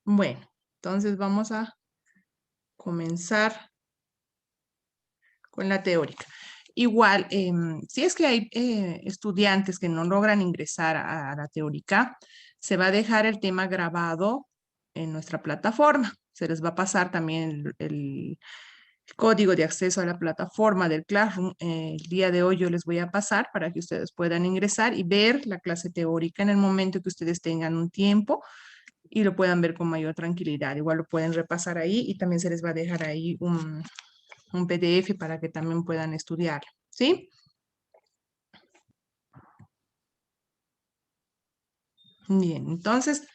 Bueno, entonces vamos a comenzar con la teórica. Igual, si es que hay estudiantes que no logran ingresar a la teórica, se va a dejar el tema grabado en nuestra plataforma. Se les va a pasar también el código de acceso a la plataforma del Classroom. El día de hoy yo les voy a pasar para que ustedes puedan ingresar y ver la clase teórica en el momento que ustedes tengan un tiempo y lo puedan ver con mayor tranquilidad. Igual lo pueden repasar ahí y también se les va a dejar ahí un PDF para que también puedan estudiar, ¿sí? Bien, entonces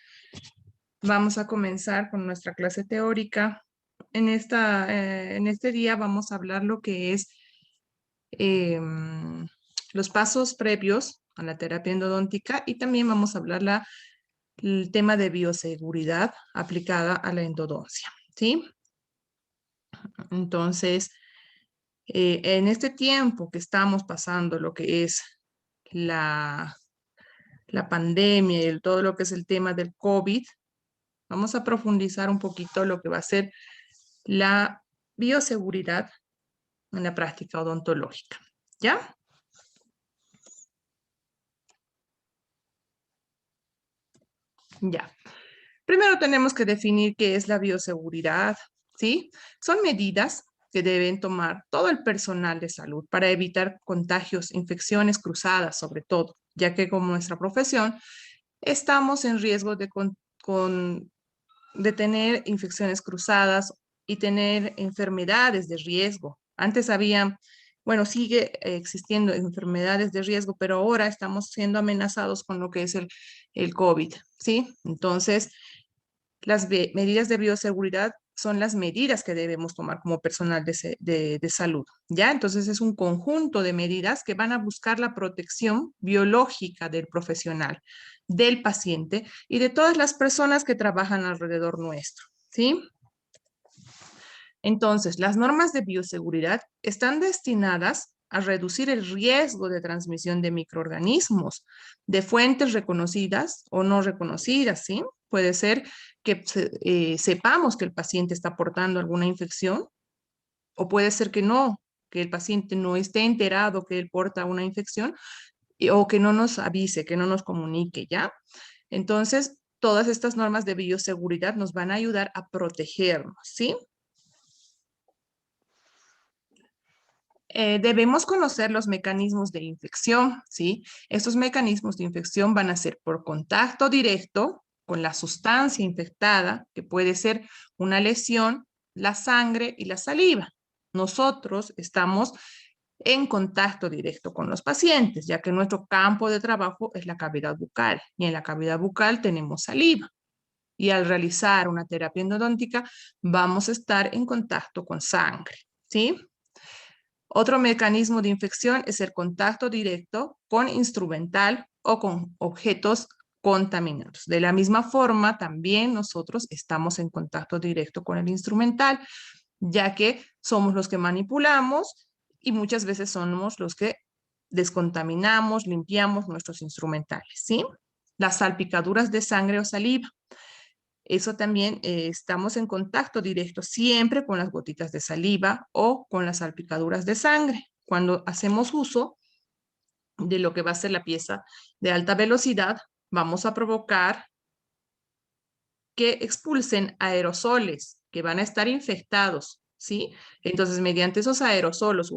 vamos a comenzar con nuestra clase teórica. En este día vamos a hablar lo que es los pasos previos a la terapia endodóntica y también vamos a hablar el tema de bioseguridad aplicada a la endodoncia, ¿sí? Entonces, en este tiempo que estamos pasando, lo que es la, la pandemia y todo lo que es el tema del COVID, vamos a profundizar un poquito lo que va a ser la bioseguridad en la práctica odontológica, ¿ya? Ya. Primero tenemos que definir qué es la bioseguridad, ¿sí? Son medidas que deben tomar todo el personal de salud para evitar contagios, infecciones cruzadas, sobre todo, ya que como nuestra profesión estamos en riesgo de tener infecciones cruzadas y tener enfermedades de riesgo. Antes había, bueno, sigue existiendo enfermedades de riesgo, pero ahora estamos siendo amenazados con lo que es el COVID, ¿sí? Entonces, medidas de bioseguridad son las medidas que debemos tomar como personal de salud, ¿ya? Entonces es un conjunto de medidas que van a buscar la protección biológica del profesional, del paciente y de todas las personas que trabajan alrededor nuestro, ¿sí? Entonces, las normas de bioseguridad están destinadas a reducir el riesgo de transmisión de microorganismos de fuentes reconocidas o no reconocidas, ¿sí? Puede ser que sepamos que el paciente está portando alguna infección o puede ser que no, que el paciente no esté enterado que él porta una infección o que no nos avise, que no nos comunique, ¿ya? Entonces, todas estas normas de bioseguridad nos van a ayudar a protegernos, ¿sí? Debemos conocer los mecanismos de infección, ¿sí? Estos mecanismos de infección van a ser por contacto directo con la sustancia infectada, que puede ser una lesión, la sangre y la saliva. Nosotros estamos en contacto directo con los pacientes, ya que nuestro campo de trabajo es la cavidad bucal y en la cavidad bucal tenemos saliva. Y al realizar una terapia endodóntica vamos a estar en contacto con sangre, ¿sí? Otro mecanismo de infección es el contacto directo con instrumental o con objetos contaminados. De la misma forma, también nosotros estamos en contacto directo con el instrumental, ya que somos los que manipulamos y muchas veces somos los que descontaminamos, limpiamos nuestros instrumentales, ¿sí? Las salpicaduras de sangre o saliva. Eso también estamos en contacto directo siempre con las gotitas de saliva o con las salpicaduras de sangre. Cuando hacemos uso de lo que va a ser la pieza de alta velocidad, vamos a provocar que expulsen aerosoles que van a estar infectados, ¿sí? Entonces, mediante esos aerosoles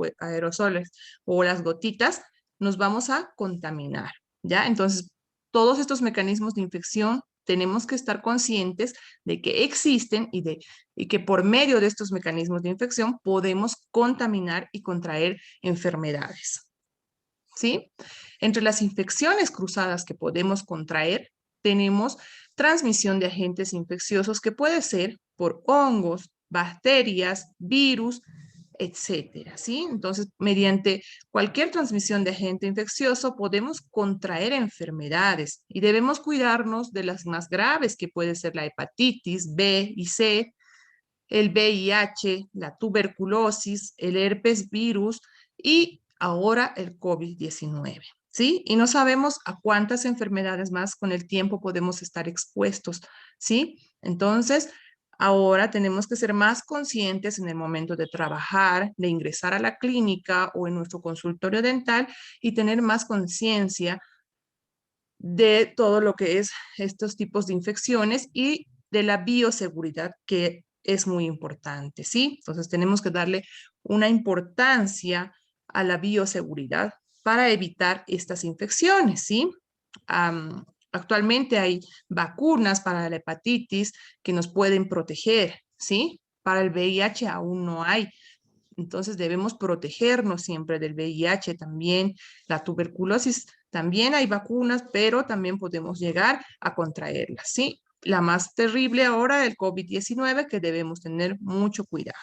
o las gotitas, nos vamos a contaminar, ¿ya? Entonces, todos estos mecanismos de infección tenemos que estar conscientes de que existen y que por medio de estos mecanismos de infección podemos contaminar y contraer enfermedades, ¿sí? Entre las infecciones cruzadas que podemos contraer, tenemos transmisión de agentes infecciosos que puede ser por hongos, bacterias, virus, etcétera, ¿sí? Entonces, mediante cualquier transmisión de agente infeccioso podemos contraer enfermedades y debemos cuidarnos de las más graves, que puede ser la hepatitis B y C, el VIH, la tuberculosis, el herpes virus y ahora el COVID-19. ¿sí? Y no sabemos a cuántas enfermedades más con el tiempo podemos estar expuestos, ¿sí? Entonces, ahora tenemos que ser más conscientes en el momento de trabajar, de ingresar a la clínica o en nuestro consultorio dental y tener más conciencia de todo lo que es estos tipos de infecciones y de la bioseguridad, que es muy importante, ¿sí? Entonces tenemos que darle una importancia a la bioseguridad para evitar estas infecciones, ¿sí? Actualmente hay vacunas para la hepatitis que nos pueden proteger, ¿sí? Para el VIH aún no hay. Entonces debemos protegernos siempre del VIH también, la tuberculosis. También hay vacunas, pero también podemos llegar a contraerlas, ¿sí? La más terrible ahora, el COVID-19, que debemos tener mucho cuidado.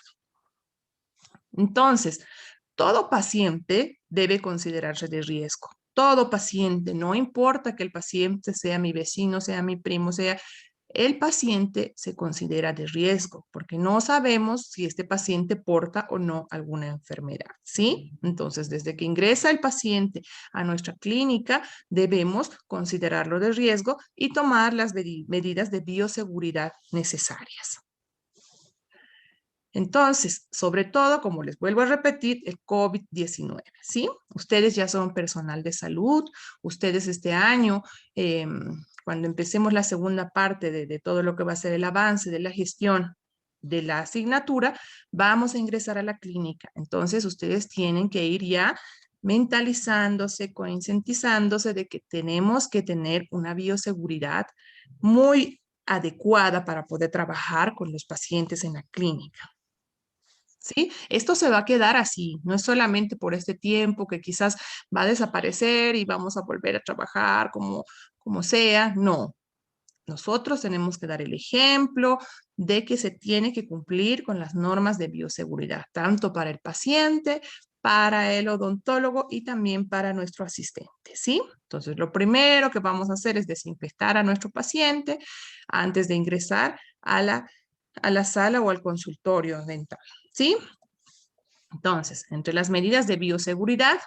Entonces, todo paciente debe considerarse de riesgo. Todo paciente, no importa que el paciente sea mi vecino, sea mi primo, sea el paciente se considera de riesgo porque no sabemos si este paciente porta o no alguna enfermedad, ¿sí? Entonces, desde que ingresa el paciente a nuestra clínica, debemos considerarlo de riesgo y tomar las medidas de bioseguridad necesarias. Entonces, sobre todo, como les vuelvo a repetir, el COVID-19, ¿sí? Ustedes ya son personal de salud, ustedes este año, cuando empecemos la segunda parte de todo lo que va a ser el avance de la gestión de la asignatura, vamos a ingresar a la clínica. Entonces, ustedes tienen que ir ya mentalizándose, concientizándose de que tenemos que tener una bioseguridad muy adecuada para poder trabajar con los pacientes en la clínica. ¿Sí? Esto se va a quedar así, no es solamente por este tiempo que quizás va a desaparecer y vamos a volver a trabajar como sea, no. Nosotros tenemos que dar el ejemplo de que se tiene que cumplir con las normas de bioseguridad, tanto para el paciente, para el odontólogo y también para nuestro asistente, ¿sí? Entonces, lo primero que vamos a hacer es desinfectar a nuestro paciente antes de ingresar a la sala o al consultorio dental, ¿sí? Entonces, entre las medidas de bioseguridad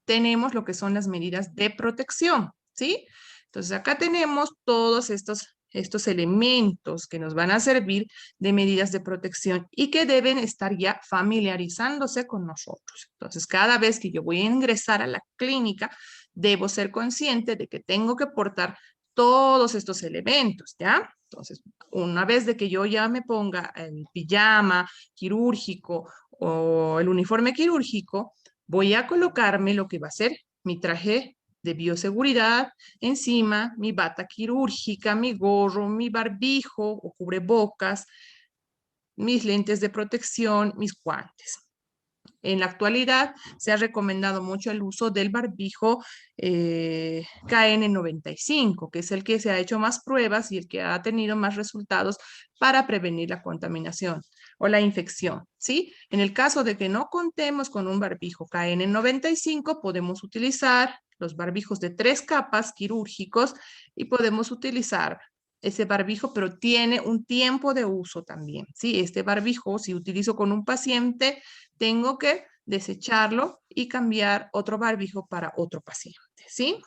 tenemos lo que son las medidas de protección, ¿sí? Entonces, acá tenemos todos estos elementos que nos van a servir de medidas de protección y que deben estar ya familiarizándose con nosotros. Entonces, cada vez que yo voy a ingresar a la clínica, debo ser consciente de que tengo que portar todos estos elementos, ¿ya? Entonces, una vez de que yo ya me ponga el pijama quirúrgico o el uniforme quirúrgico, voy a colocarme lo que va a ser mi traje de bioseguridad, encima mi bata quirúrgica, mi gorro, mi barbijo o cubrebocas, mis lentes de protección, mis guantes. En la actualidad se ha recomendado mucho el uso del barbijo KN95, que es el que se ha hecho más pruebas y el que ha tenido más resultados para prevenir la contaminación o la infección, ¿sí? En el caso de que no contemos con un barbijo KN95, podemos utilizar los barbijos de 3 capas quirúrgicos y podemos utilizar ese barbijo, pero tiene un tiempo de uso también, ¿sí? Este barbijo, si utilizo con un paciente, tengo que desecharlo y cambiar otro barbijo para otro paciente, ¿sí?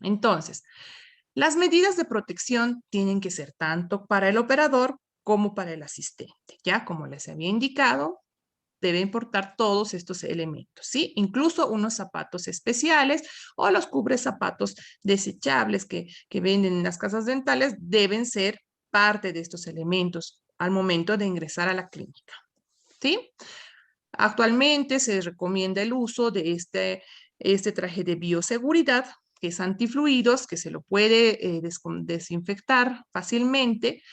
Entonces, las medidas de protección tienen que ser tanto para el operador como para el asistente, ¿ya? Como les había indicado, deben portar todos estos elementos, ¿sí? Incluso unos zapatos especiales o los zapatos desechables que venden en las casas dentales deben ser parte de estos elementos al momento de ingresar a la clínica, ¿sí? Actualmente se recomienda el uso de este traje de bioseguridad, que es antifluidos, que se lo puede desinfectar fácilmente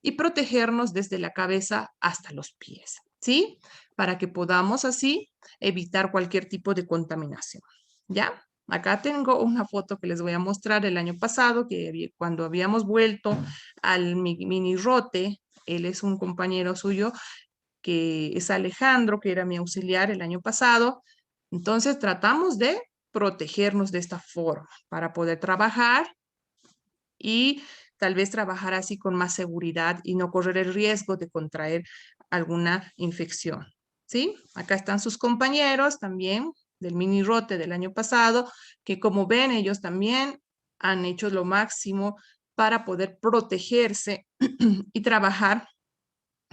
y protegernos desde la cabeza hasta los pies, ¿sí? Para que podamos así evitar cualquier tipo de contaminación, ¿ya? Acá tengo una foto que les voy a mostrar el año pasado, que cuando habíamos vuelto al mini rote, él es un compañero suyo, que es Alejandro, que era mi auxiliar el año pasado. Entonces tratamos de protegernos de esta forma para poder trabajar y tal vez trabajar así con más seguridad y no correr el riesgo de contraer alguna infección. ¿Sí? Acá están sus compañeros también del mini rote del año pasado, que como ven, ellos también han hecho lo máximo para poder protegerse y trabajar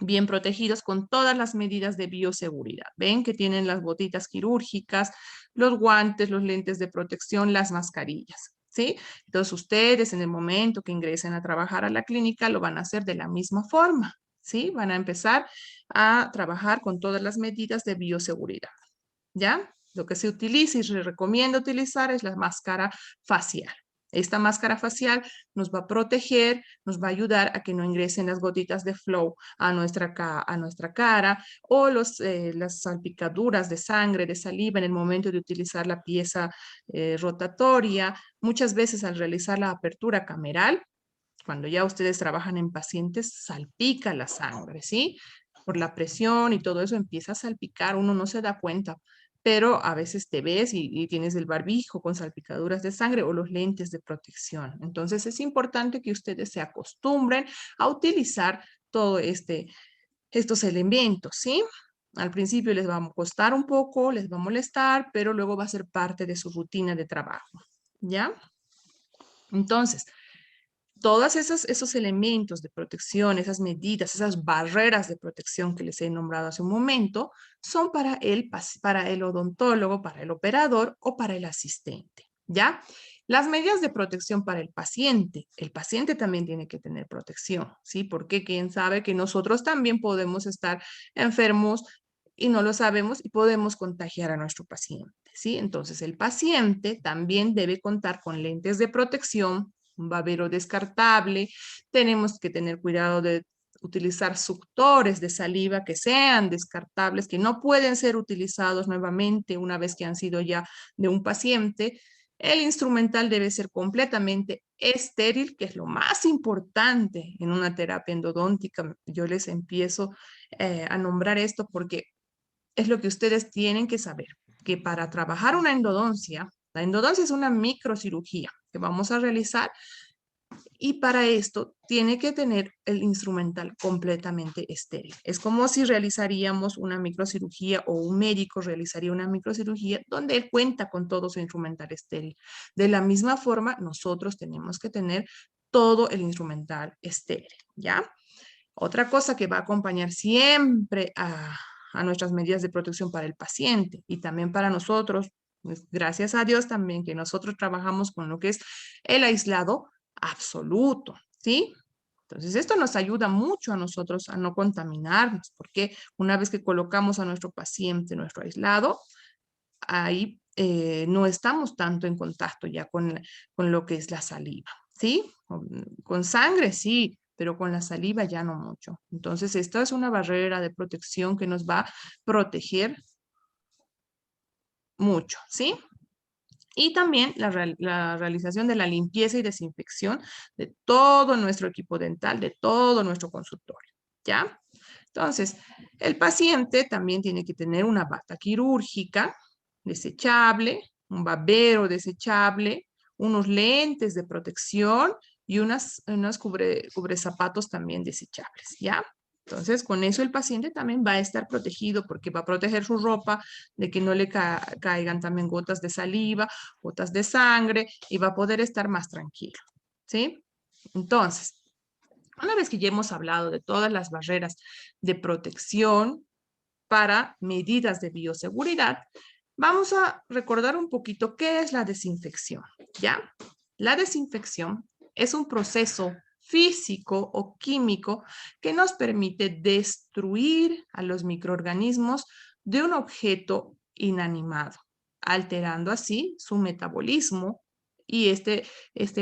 bien protegidos con todas las medidas de bioseguridad. Ven que tienen las botitas quirúrgicas, los guantes, los lentes de protección, las mascarillas, ¿sí? Entonces ustedes en el momento que ingresen a trabajar a la clínica lo van a hacer de la misma forma, ¿sí? Van a empezar a trabajar con todas las medidas de bioseguridad, ¿ya? Lo que se utiliza y se recomienda utilizar es la máscara facial. Esta máscara facial nos va a proteger, nos va a ayudar a que no ingresen las gotitas de flow a nuestra cara o las salpicaduras de sangre, de saliva en el momento de utilizar la pieza rotatoria. Muchas veces al realizar la apertura cameral, cuando ya ustedes trabajan en pacientes, salpica la sangre, ¿sí? Por la presión y todo eso empieza a salpicar, uno no se da cuenta, pero a veces te ves y tienes el barbijo con salpicaduras de sangre o los lentes de protección. Entonces es importante que ustedes se acostumbren a utilizar todo estos elementos, ¿sí? Al principio les va a costar un poco, les va a molestar, pero luego va a ser parte de su rutina de trabajo, ¿ya? Entonces, todos esos elementos de protección, esas medidas, esas barreras de protección que les he nombrado hace un momento, son para el odontólogo, para el operador o para el asistente, ¿ya? Las medidas de protección para el paciente también tiene que tener protección, ¿sí? Porque quién sabe que nosotros también podemos estar enfermos y no lo sabemos y podemos contagiar a nuestro paciente, ¿sí? Entonces, el paciente también debe contar con lentes de protección, un babero descartable, tenemos que tener cuidado de utilizar suctores de saliva que sean descartables, que no pueden ser utilizados nuevamente una vez que han sido ya de un paciente. El instrumental debe ser completamente estéril, que es lo más importante en una terapia endodóntica. Yo les empiezo a nombrar esto porque es lo que ustedes tienen que saber, que para trabajar una endodoncia, la endodoncia es una microcirugía que vamos a realizar y para esto tiene que tener el instrumental completamente estéril. Es como si realizaríamos una microcirugía o un médico realizaría una microcirugía donde él cuenta con todo su instrumental estéril. De la misma forma, nosotros tenemos que tener todo el instrumental estéril, ¿ya? Otra cosa que va a acompañar siempre a nuestras medidas de protección para el paciente y también para nosotros, pues, gracias a Dios también que nosotros trabajamos con lo que es el aislado absoluto, ¿sí? Entonces, esto nos ayuda mucho a nosotros a no contaminarnos, porque una vez que colocamos a nuestro paciente, nuestro aislado, ahí no estamos tanto en contacto ya con lo que es la saliva, ¿sí? Con sangre, sí, pero con la saliva ya no mucho. Entonces, esta es una barrera de protección que nos va a proteger mucho, ¿sí? Y también la realización de la limpieza y desinfección de todo nuestro equipo dental, de todo nuestro consultorio, ¿ya? Entonces, el paciente también tiene que tener una bata quirúrgica desechable, un babero desechable, unos lentes de protección y unas cubrezapatos también desechables, ¿ya? Entonces, con eso el paciente también va a estar protegido porque va a proteger su ropa de que no le caigan también gotas de saliva, gotas de sangre y va a poder estar más tranquilo, ¿sí? Entonces, una vez que ya hemos hablado de todas las barreras de protección para medidas de bioseguridad, vamos a recordar un poquito qué es la desinfección, ¿ya? La desinfección es un proceso físico o químico que nos permite destruir a los microorganismos de un objeto inanimado, alterando así su metabolismo y este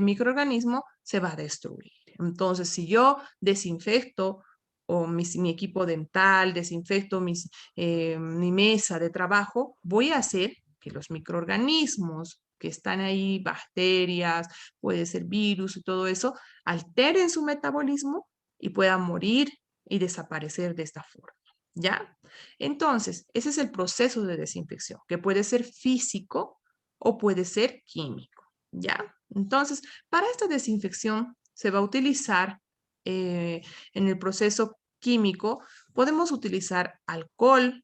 microorganismo se va a destruir. Entonces, si yo desinfecto o mi equipo dental, desinfecto mi mesa de trabajo, voy a hacer que los microorganismos que están ahí, bacterias, puede ser virus y todo eso, alteren su metabolismo y puedan morir y desaparecer de esta forma, ¿ya? Entonces, ese es el proceso de desinfección, que puede ser físico o puede ser químico, ¿ya? Entonces, para esta desinfección se va a utilizar en el proceso químico, podemos utilizar alcohol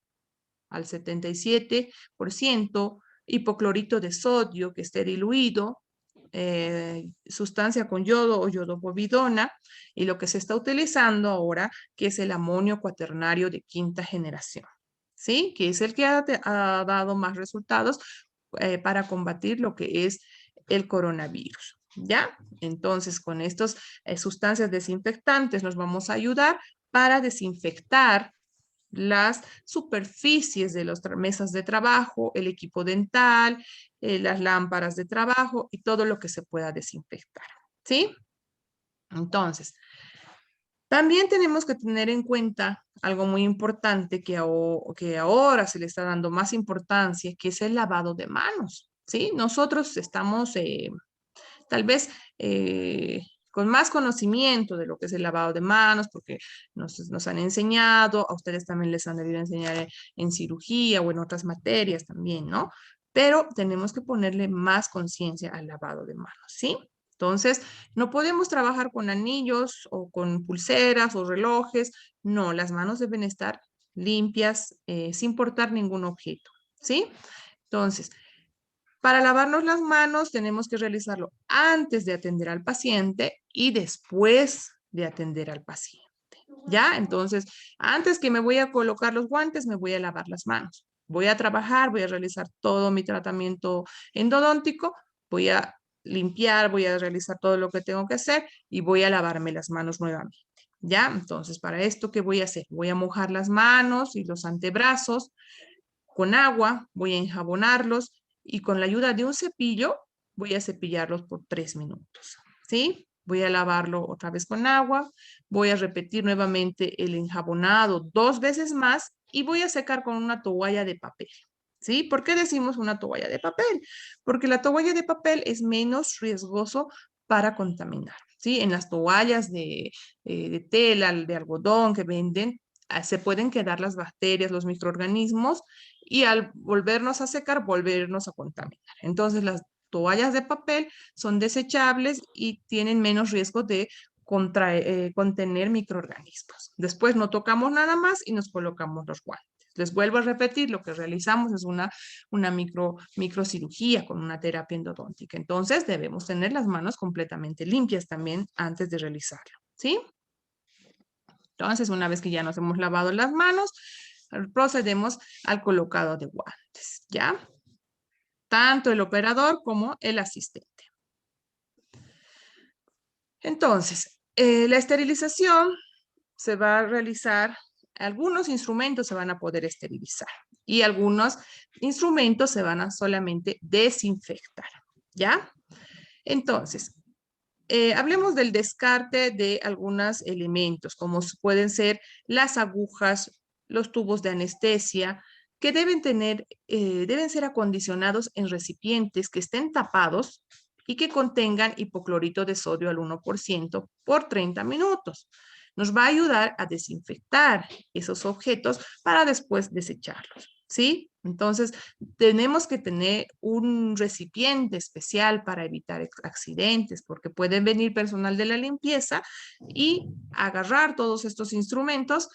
al 77%, hipoclorito de sodio que esté diluido, sustancia con yodo o yodopovidona, y lo que se está utilizando ahora, que es el amonio cuaternario de quinta generación, ¿sí? Que es el que ha dado más resultados para combatir lo que es el coronavirus, ¿ya? Entonces, con estas sustancias desinfectantes nos vamos a ayudar para desinfectar las superficies de las mesas de trabajo, el equipo dental, las lámparas de trabajo y todo lo que se pueda desinfectar, ¿sí? Entonces, también tenemos que tener en cuenta algo muy importante que ahora se le está dando más importancia, que es el lavado de manos, ¿sí? Nosotros estamos tal vez con más conocimiento de lo que es el lavado de manos, porque nos han enseñado, a ustedes también les han debido enseñar en cirugía o en otras materias también, ¿no? Pero tenemos que ponerle más conciencia al lavado de manos, ¿sí? Entonces, no podemos trabajar con anillos o con pulseras o relojes. No, las manos deben estar limpias, sin portar ningún objeto, ¿sí? Entonces, para lavarnos las manos tenemos que realizarlo antes de atender al paciente y después de atender al paciente. ¿Ya? Entonces, antes que me voy a colocar los guantes, me voy a lavar las manos. Voy a trabajar, voy a realizar todo mi tratamiento endodóntico, voy a limpiar, voy a realizar todo lo que tengo que hacer y voy a lavarme las manos nuevamente. ¿Ya? Entonces, para esto, ¿qué voy a hacer? Voy a mojar las manos y los antebrazos con agua, voy a enjabonarlos y con la ayuda de un cepillo voy a cepillarlos por 3 minutos, ¿sí? Voy a lavarlo otra vez con agua, voy a repetir nuevamente el enjabonado 2 veces más y voy a secar con una toalla de papel, ¿sí? ¿Por qué decimos una toalla de papel? Porque la toalla de papel es menos riesgoso para contaminar, ¿sí? En las toallas de tela, de algodón que venden, se pueden quedar las bacterias, los microorganismos y al volvernos a secar, volvernos a contaminar. Entonces, las toallas de papel son desechables y tienen menos riesgo de contener microorganismos. Después no tocamos nada más y nos colocamos los guantes. Les vuelvo a repetir, lo que realizamos es una microcirugía con una terapia endodóntica. Entonces, debemos tener las manos completamente limpias también antes de realizarlo, ¿sí? Entonces, una vez que ya nos hemos lavado las manos, procedemos al colocado de guantes, ¿ya? Tanto el operador como el asistente. Entonces, la esterilización se va a realizar, algunos instrumentos se van a poder esterilizar y algunos instrumentos se van a solamente desinfectar, ¿ya? Entonces, hablemos del descarte de algunos elementos, como pueden ser las agujas, los tubos de anestesia, que deben ser acondicionados en recipientes que estén tapados y que contengan hipoclorito de sodio al 1% por 30 minutos. Nos va a ayudar a desinfectar esos objetos para después desecharlos, ¿sí? Entonces, tenemos que tener un recipiente especial para evitar accidentes, porque pueden venir personal de la limpieza y agarrar todos estos instrumentos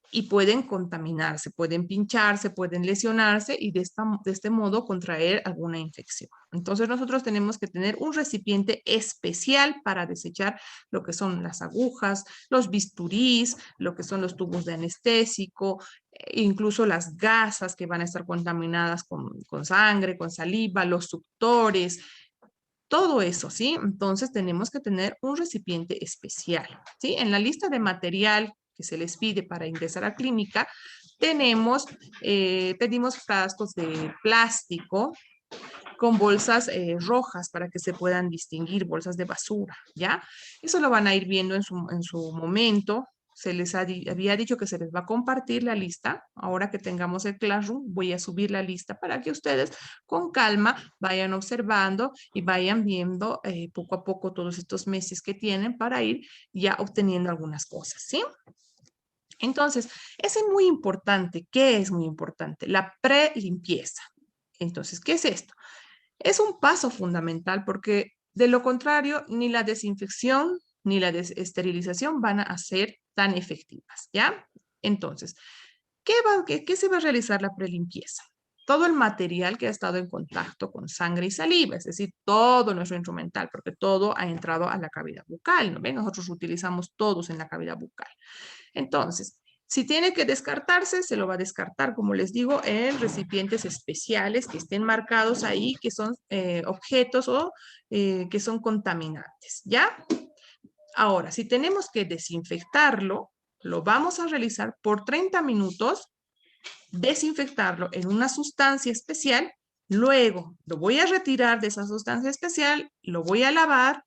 y pueden contaminarse, pueden pincharse, pueden lesionarse y de este modo contraer alguna infección. Entonces nosotros tenemos que tener un recipiente especial para desechar lo que son las agujas, los bisturís, lo que son los tubos de anestésico, incluso las gasas que van a estar contaminadas con sangre, con saliva, los suctores, todo eso, ¿sí? Entonces tenemos que tener un recipiente especial, ¿sí? En la lista de material que se les pide para ingresar a clínica, pedimos frascos de plástico con bolsas rojas para que se puedan distinguir, bolsas de basura, ¿ya? Eso lo van a ir viendo en su momento. Se les había dicho que se les va a compartir la lista. Ahora que tengamos el Classroom, voy a subir la lista para que ustedes con calma vayan observando y vayan viendo poco a poco todos estos meses que tienen para ir ya obteniendo algunas cosas, ¿sí? Entonces, es muy importante. ¿Qué es muy importante? La prelimpieza. Entonces, ¿qué es esto? Es un paso fundamental porque de lo contrario, ni la desinfección ni la esterilización van a ser tan efectivas, ¿ya? Entonces, ¿qué se va a realizar la prelimpieza? todo el material que ha estado en contacto con sangre y saliva, es decir, todo nuestro instrumental, porque todo ha entrado a la cavidad bucal, ¿no ven? Nosotros utilizamos todos en la cavidad bucal. Entonces, si tiene que descartarse, se lo va a descartar, como les digo, en recipientes especiales que estén marcados ahí, que son objetos o que son contaminantes, ¿ya? Ahora, si tenemos que desinfectarlo, lo vamos a realizar por 30 minutos, desinfectarlo en una sustancia especial, luego lo voy a retirar de esa sustancia especial, lo voy a lavar,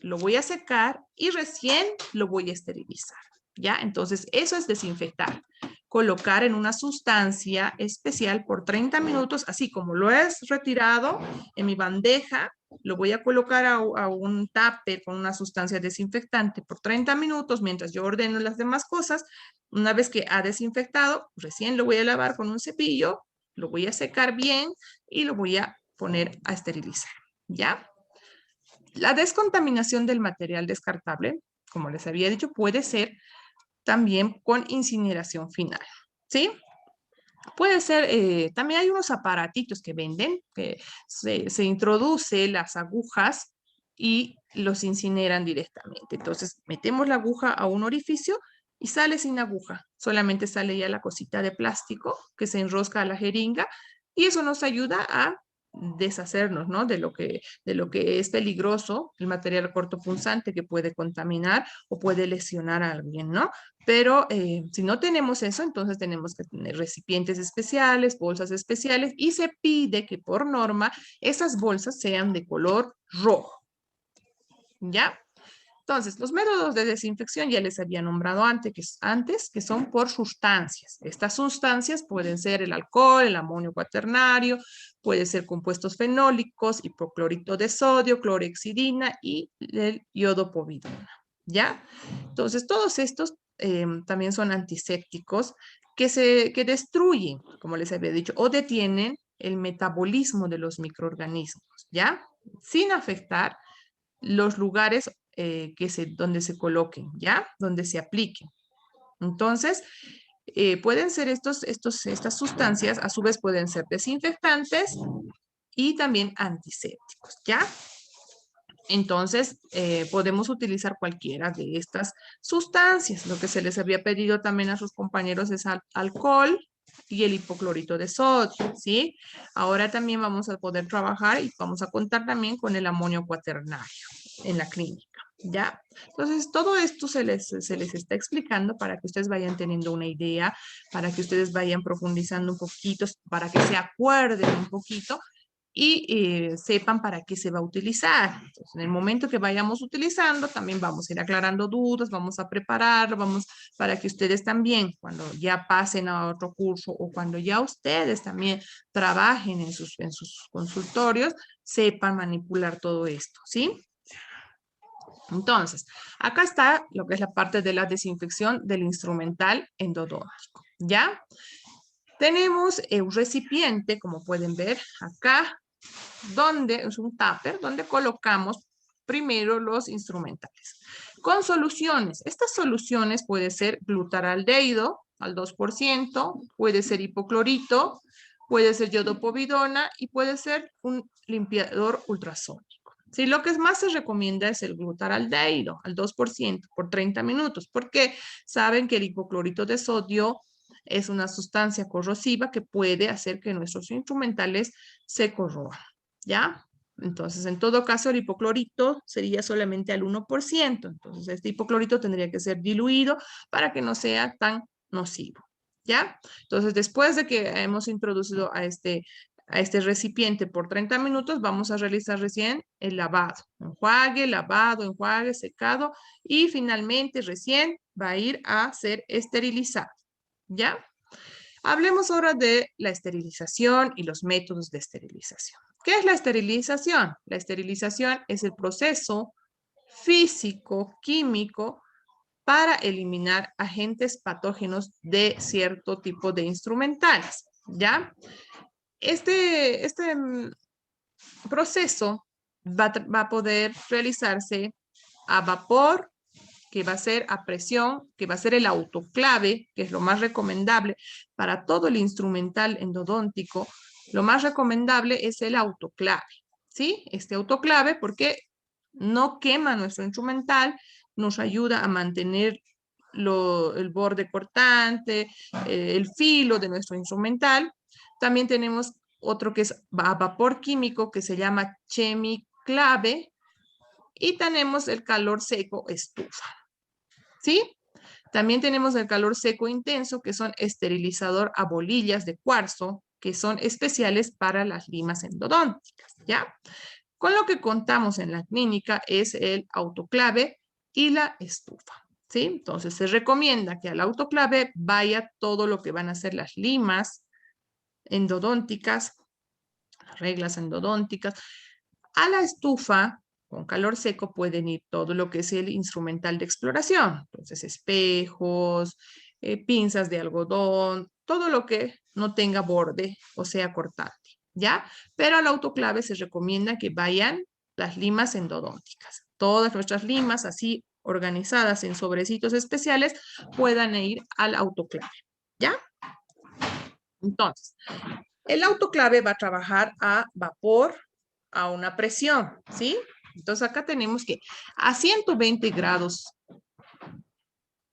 lo voy a secar y recién lo voy a esterilizar. ¿Ya? Entonces, eso es desinfectar. Colocar en una sustancia especial por 30 minutos, así como lo he retirado en mi bandeja, lo voy a colocar a un tupper con una sustancia desinfectante por 30 minutos mientras yo ordeno las demás cosas. Una vez que ha desinfectado, recién lo voy a lavar con un cepillo, lo voy a secar bien y lo voy a poner a esterilizar. ¿Ya? La descontaminación del material descartable, como les había dicho, puede ser también con incineración final, ¿sí? Puede ser, también hay unos aparatitos que venden, que se introduce las agujas y los incineran directamente. Entonces, metemos la aguja a un orificio y sale sin aguja. Solamente sale ya la cosita de plástico que se enrosca a la jeringa y eso nos ayuda a deshacernos, ¿no? De lo que es peligroso, el material cortopunzante que puede contaminar o puede lesionar a alguien, ¿no? Pero si no tenemos eso, entonces tenemos que tener recipientes especiales, bolsas especiales y se pide que por norma esas bolsas sean de color rojo, ¿ya? Entonces, los métodos de desinfección ya les había nombrado antes, que son por sustancias. Estas sustancias pueden ser el alcohol, el amonio cuaternario, puede ser compuestos fenólicos, hipoclorito de sodio, clorhexidina y el iodopovidona, ¿ya? Entonces, todos estos también son antisépticos que destruyen, como les había dicho, o detienen el metabolismo de los microorganismos, ¿ya? Sin afectar los lugares donde se coloquen, ¿ya? Donde se apliquen. Entonces, pueden ser estas sustancias, a su vez pueden ser desinfectantes y también antisépticos, ¿ya? Entonces, podemos utilizar cualquiera de estas sustancias. Lo que se les había pedido también a sus compañeros es alcohol y el hipoclorito de sodio, ¿sí? Ahora también vamos a poder trabajar y vamos a contar también con el amonio cuaternario en la clínica, ¿ya? Entonces, todo esto se les está explicando para que ustedes vayan teniendo una idea, para que ustedes vayan profundizando un poquito, para que se acuerden un poquito y sepan para qué se va a utilizar. Entonces, en el momento que vayamos utilizando, también vamos a ir aclarando dudas, vamos a prepararlo, vamos para que ustedes también, cuando ya pasen a otro curso o cuando ya ustedes también trabajen en sus consultorios, sepan manipular todo esto, ¿sí? Entonces, acá está lo que es la parte de la desinfección del instrumental endodómico, ¿ya? Tenemos un recipiente, como pueden ver acá, donde es un tupper, donde colocamos primero los instrumentales. Con soluciones, estas soluciones puede ser glutaraldehído al 2%, puede ser hipoclorito, puede ser iodopovidona y puede ser un limpiador ultrasónico. Sí, lo que más se recomienda es el glutaraldehído al 2% por 30 minutos, porque saben que el hipoclorito de sodio es una sustancia corrosiva que puede hacer que nuestros instrumentales se corroan, ¿ya? Entonces, en todo caso, el hipoclorito sería solamente al 1%. Entonces, este hipoclorito tendría que ser diluido para que no sea tan nocivo, ¿ya? Entonces, después de que hemos introducido a este recipiente por 30 minutos, vamos a realizar recién el lavado. Enjuague, lavado, enjuague, secado y finalmente recién va a ir a ser esterilizado, ¿ya? Hablemos ahora de la esterilización y los métodos de esterilización. ¿Qué es la esterilización? La esterilización es el proceso físico, químico, para eliminar agentes patógenos de cierto tipo de instrumentales, ¿ya? Este proceso va a poder realizarse a vapor, que va a ser a presión, que va a ser el autoclave, que es lo más recomendable para todo el instrumental endodóntico. Lo más recomendable es el autoclave, ¿sí? Este autoclave porque no quema nuestro instrumental, nos ayuda a mantener el borde cortante, el filo de nuestro instrumental. También tenemos otro que es a vapor químico que se llama chemiclave y tenemos el calor seco estufa, ¿sí? También tenemos el calor seco intenso que son esterilizador a bolillas de cuarzo que son especiales para las limas endodónticas, ¿ya? Con lo que contamos en la clínica es el autoclave y la estufa, ¿sí? Entonces se recomienda que al autoclave vaya todo lo que van a ser las limas endodónticas, las reglas endodónticas. A la estufa con calor seco pueden ir todo lo que es el instrumental de exploración, entonces espejos, pinzas de algodón, todo lo que no tenga borde o sea cortante, ¿ya? Pero al autoclave se recomienda que vayan las limas endodónticas. Todas nuestras limas así organizadas en sobrecitos especiales puedan ir al autoclave, ¿ya? Entonces, el autoclave va a trabajar a vapor a una presión, ¿sí? Entonces acá tenemos que a 120 grados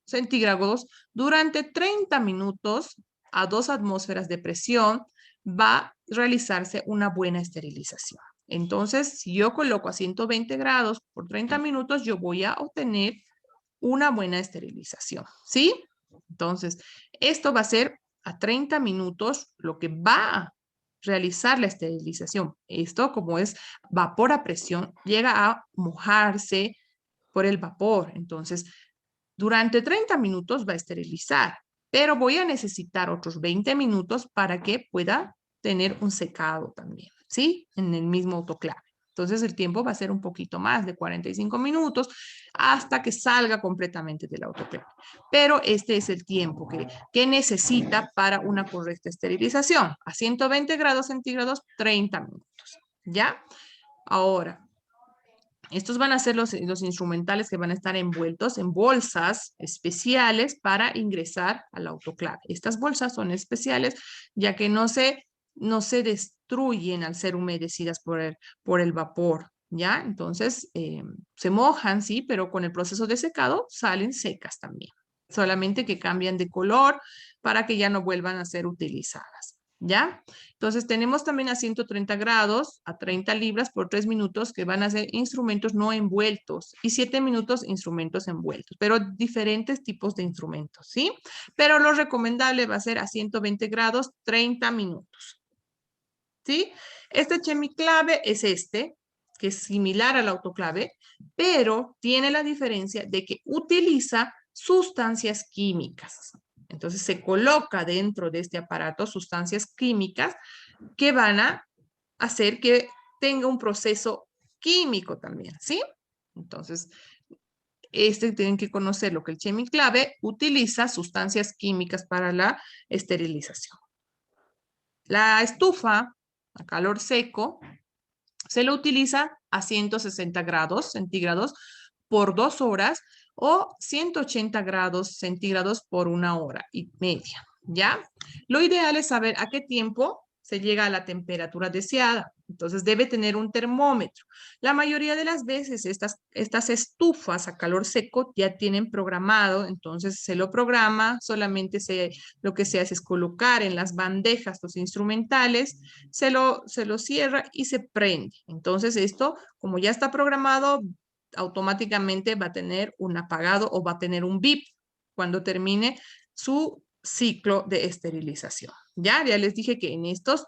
centígrados durante 30 minutos a 2 atmósferas de presión va a realizarse una buena esterilización. Entonces, si yo coloco a 120 grados por 30 minutos, yo voy a obtener una buena esterilización, ¿sí? Entonces, esto va a ser a 30 minutos lo que va a realizar la esterilización. Esto, como es vapor a presión, llega a mojarse por el vapor. Entonces, durante 30 minutos va a esterilizar, pero voy a necesitar otros 20 minutos para que pueda tener un secado también, ¿sí? En el mismo autoclave. Entonces el tiempo va a ser un poquito más de 45 minutos hasta que salga completamente del autoclave. Pero este es el tiempo que necesita para una correcta esterilización. A 120 grados centígrados, 30 minutos. ¿Ya? Ahora, estos van a ser los instrumentales que van a estar envueltos en bolsas especiales para ingresar al autoclave. Estas bolsas son especiales ya que no se destruyen al ser humedecidas por el vapor, ¿ya? Entonces, se mojan, sí, pero con el proceso de secado salen secas también. Solamente que cambian de color para que ya no vuelvan a ser utilizadas. ¿Ya? Entonces tenemos también a 130 grados, a 30 libras por 3 minutos, que van a ser instrumentos no envueltos, y 7 minutos instrumentos envueltos, pero diferentes tipos de instrumentos, ¿sí? Pero lo recomendable va a ser a 120 grados, 30 minutos, ¿sí? Este chemiclave es este, que es similar al autoclave, pero tiene la diferencia de que utiliza sustancias químicas. Entonces se coloca dentro de este aparato sustancias químicas que van a hacer que tenga un proceso químico también, ¿sí? Entonces, tienen que conocer lo que el chemiclave utiliza sustancias químicas para la esterilización. La estufa a calor seco se lo utiliza a 160 grados centígrados por 2 horas o 180 grados centígrados por 1 hora y media, ¿ya? Lo ideal es saber a qué tiempo se llega a la temperatura deseada. Entonces debe tener un termómetro. La mayoría de las veces estas estufas a calor seco ya tienen programado, entonces se lo programa, solamente lo que se hace es colocar en las bandejas los instrumentales, se lo cierra y se prende. Entonces esto, como ya está programado, automáticamente va a tener un apagado o va a tener un bip cuando termine su ciclo de esterilización. Ya les dije que en estos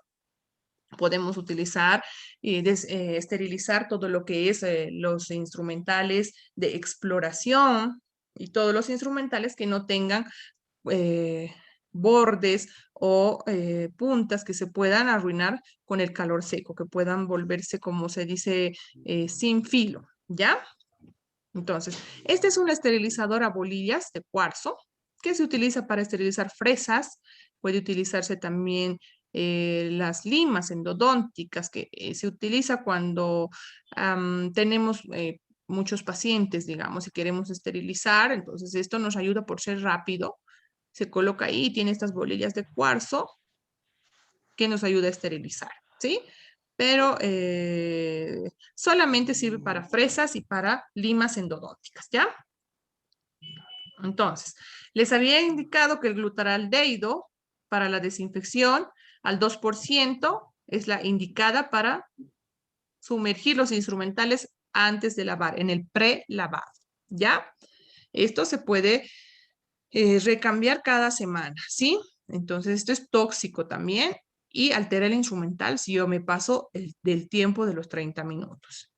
podemos utilizar y esterilizar todo lo que es los instrumentales de exploración y todos los instrumentales que no tengan eh, bordes o puntas que se puedan arruinar con el calor seco, que puedan volverse, como se dice, sin filo, ¿ya? Entonces, este es un esterilizador a bolillas de cuarzo que se utiliza para esterilizar fresas. Puede utilizarse también las limas endodónticas que se utiliza cuando tenemos muchos pacientes, digamos, si queremos esterilizar, entonces esto nos ayuda por ser rápido. Se coloca ahí y tiene estas bolillas de cuarzo que nos ayuda a esterilizar, ¿sí? Pero solamente sirve para fresas y para limas endodónticas, ¿ya? Entonces, les había indicado que el glutaraldehído para la desinfección al 2% es la indicada para sumergir los instrumentales antes de lavar, en el pre-lavado, ¿ya? Esto se puede recambiar cada semana, ¿sí? Entonces, esto es tóxico también y altera el instrumental si yo me paso del tiempo de los 30 minutos,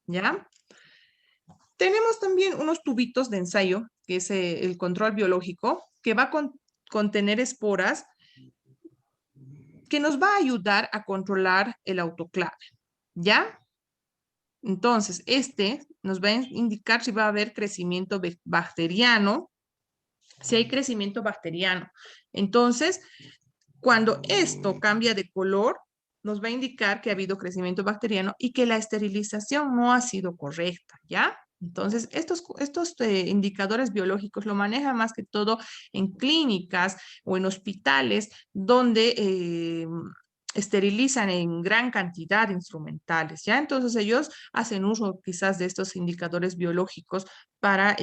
¿ya? Tenemos también unos tubitos de ensayo, que es el control biológico, que va a contener esporas que nos va a ayudar a controlar el autoclave, ¿ya? Entonces, este nos va a indicar si va a haber crecimiento bacteriano, si hay crecimiento bacteriano. Entonces, cuando esto cambia de color, nos va a indicar que ha habido crecimiento bacteriano y que la esterilización no ha sido correcta, ¿ya? Entonces, estos indicadores biológicos lo manejan más que todo en clínicas o en hospitales donde esterilizan en gran cantidad de instrumentales, ¿ya? Entonces, ellos hacen uso quizás de estos indicadores biológicos para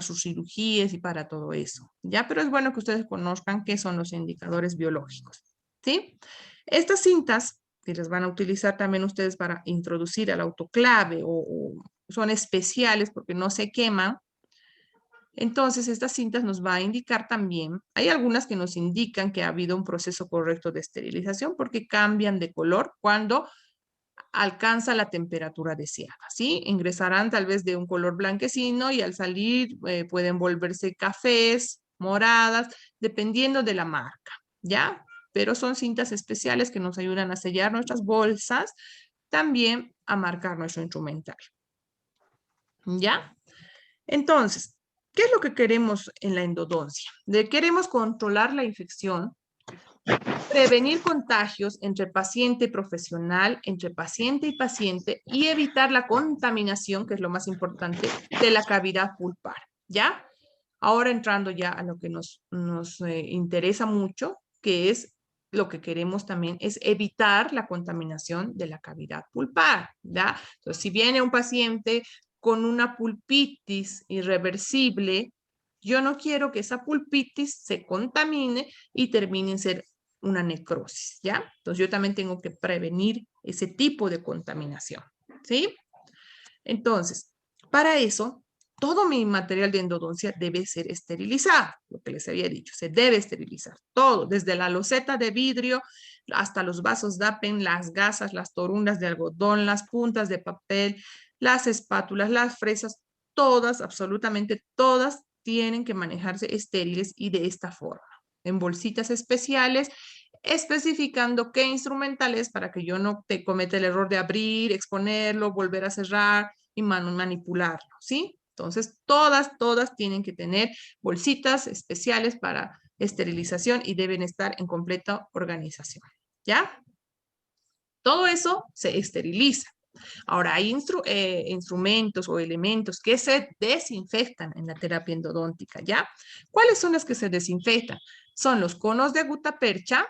sus cirugías y para todo eso, ¿ya? Pero es bueno que ustedes conozcan qué son los indicadores biológicos, ¿sí? Estas cintas que les van a utilizar también ustedes para introducir al autoclave o son especiales porque no se queman. Entonces, estas cintas nos va a indicar también, hay algunas que nos indican que ha habido un proceso correcto de esterilización porque cambian de color cuando alcanza la temperatura deseada, ¿sí? Ingresarán tal vez de un color blanquecino y al salir pueden volverse cafés, moradas, dependiendo de la marca, ¿ya? Pero son cintas especiales que nos ayudan a sellar nuestras bolsas, también a marcar nuestro instrumental, ¿ya? Entonces, ¿qué es lo que queremos en la endodoncia? Queremos controlar la infección, prevenir contagios entre paciente y profesional, entre paciente y paciente y evitar la contaminación, que es lo más importante, de la cavidad pulpar, ¿ya? Ahora entrando ya a lo que nos interesa mucho, que es lo que queremos también, es evitar la contaminación de la cavidad pulpar, ¿ya? Entonces, si viene un paciente con una pulpitis irreversible, yo no quiero que esa pulpitis se contamine y termine en ser una necrosis, ¿ya? Entonces yo también tengo que prevenir ese tipo de contaminación, ¿sí? Entonces, para eso, todo mi material de endodoncia debe ser esterilizado, lo que les había dicho, se debe esterilizar todo, desde la loseta de vidrio hasta los vasos DAPEN, las gasas, las torundas de algodón, las puntas de papel, las espátulas, las fresas, todas, absolutamente todas, tienen que manejarse estériles y de esta forma, en bolsitas especiales, especificando qué instrumental es para que yo no te cometa el error de abrir, exponerlo, volver a cerrar y manipularlo, ¿sí? Entonces, todas tienen que tener bolsitas especiales para esterilización y deben estar en completa organización, ¿ya? Todo eso se esteriliza. Ahora, hay instrumentos o elementos que se desinfectan en la terapia endodóntica, ¿ya? ¿Cuáles son los que se desinfectan? Son los conos de gutapercha,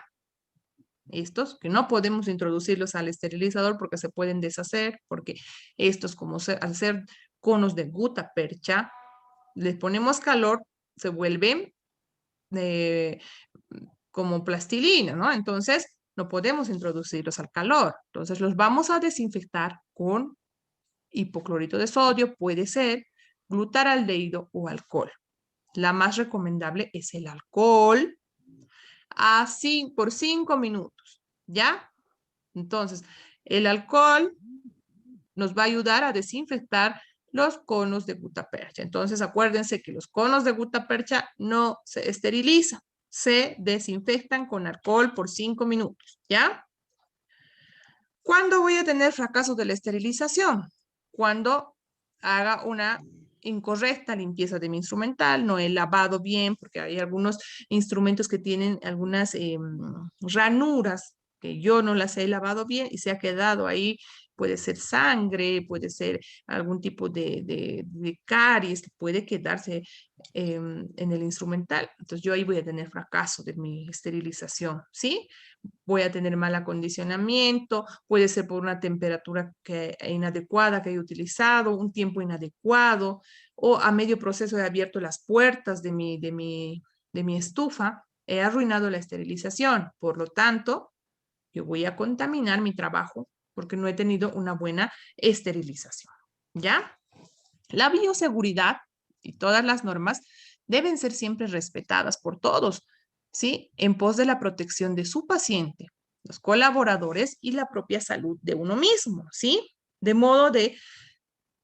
estos que no podemos introducirlos al esterilizador porque se pueden deshacer, porque estos como al ser conos de gutapercha, les ponemos calor, se vuelven eh, como plastilina, ¿no? Entonces, no podemos introducirlos al calor. Entonces, los vamos a desinfectar con hipoclorito de sodio, puede ser glutaraldehído o alcohol. La más recomendable es el alcohol, así por 5 minutos, ¿ya? Entonces, el alcohol nos va a ayudar a desinfectar los conos de gutapercha. Entonces, acuérdense que los conos de gutapercha no se esterilizan, se desinfectan con alcohol por 5 minutos, ¿ya? ¿Cuándo voy a tener fracaso de la esterilización? Cuando haga una incorrecta limpieza de mi instrumental, no he lavado bien, porque hay algunos instrumentos que tienen algunas ranuras que yo no las he lavado bien y se ha quedado ahí puede ser sangre, puede ser algún tipo de caries que puede quedarse en el instrumental. Entonces yo ahí voy a tener fracaso de mi esterilización, ¿sí? Voy a tener mal acondicionamiento, puede ser por una temperatura inadecuada que he utilizado, un tiempo inadecuado, o a medio proceso he abierto las puertas de mi estufa, he arruinado la esterilización. Por lo tanto, yo voy a contaminar mi trabajo porque no he tenido una buena esterilización, ¿ya? La bioseguridad y todas las normas deben ser siempre respetadas por todos, ¿sí? En pos de la protección de su paciente, los colaboradores y la propia salud de uno mismo, ¿sí? De modo de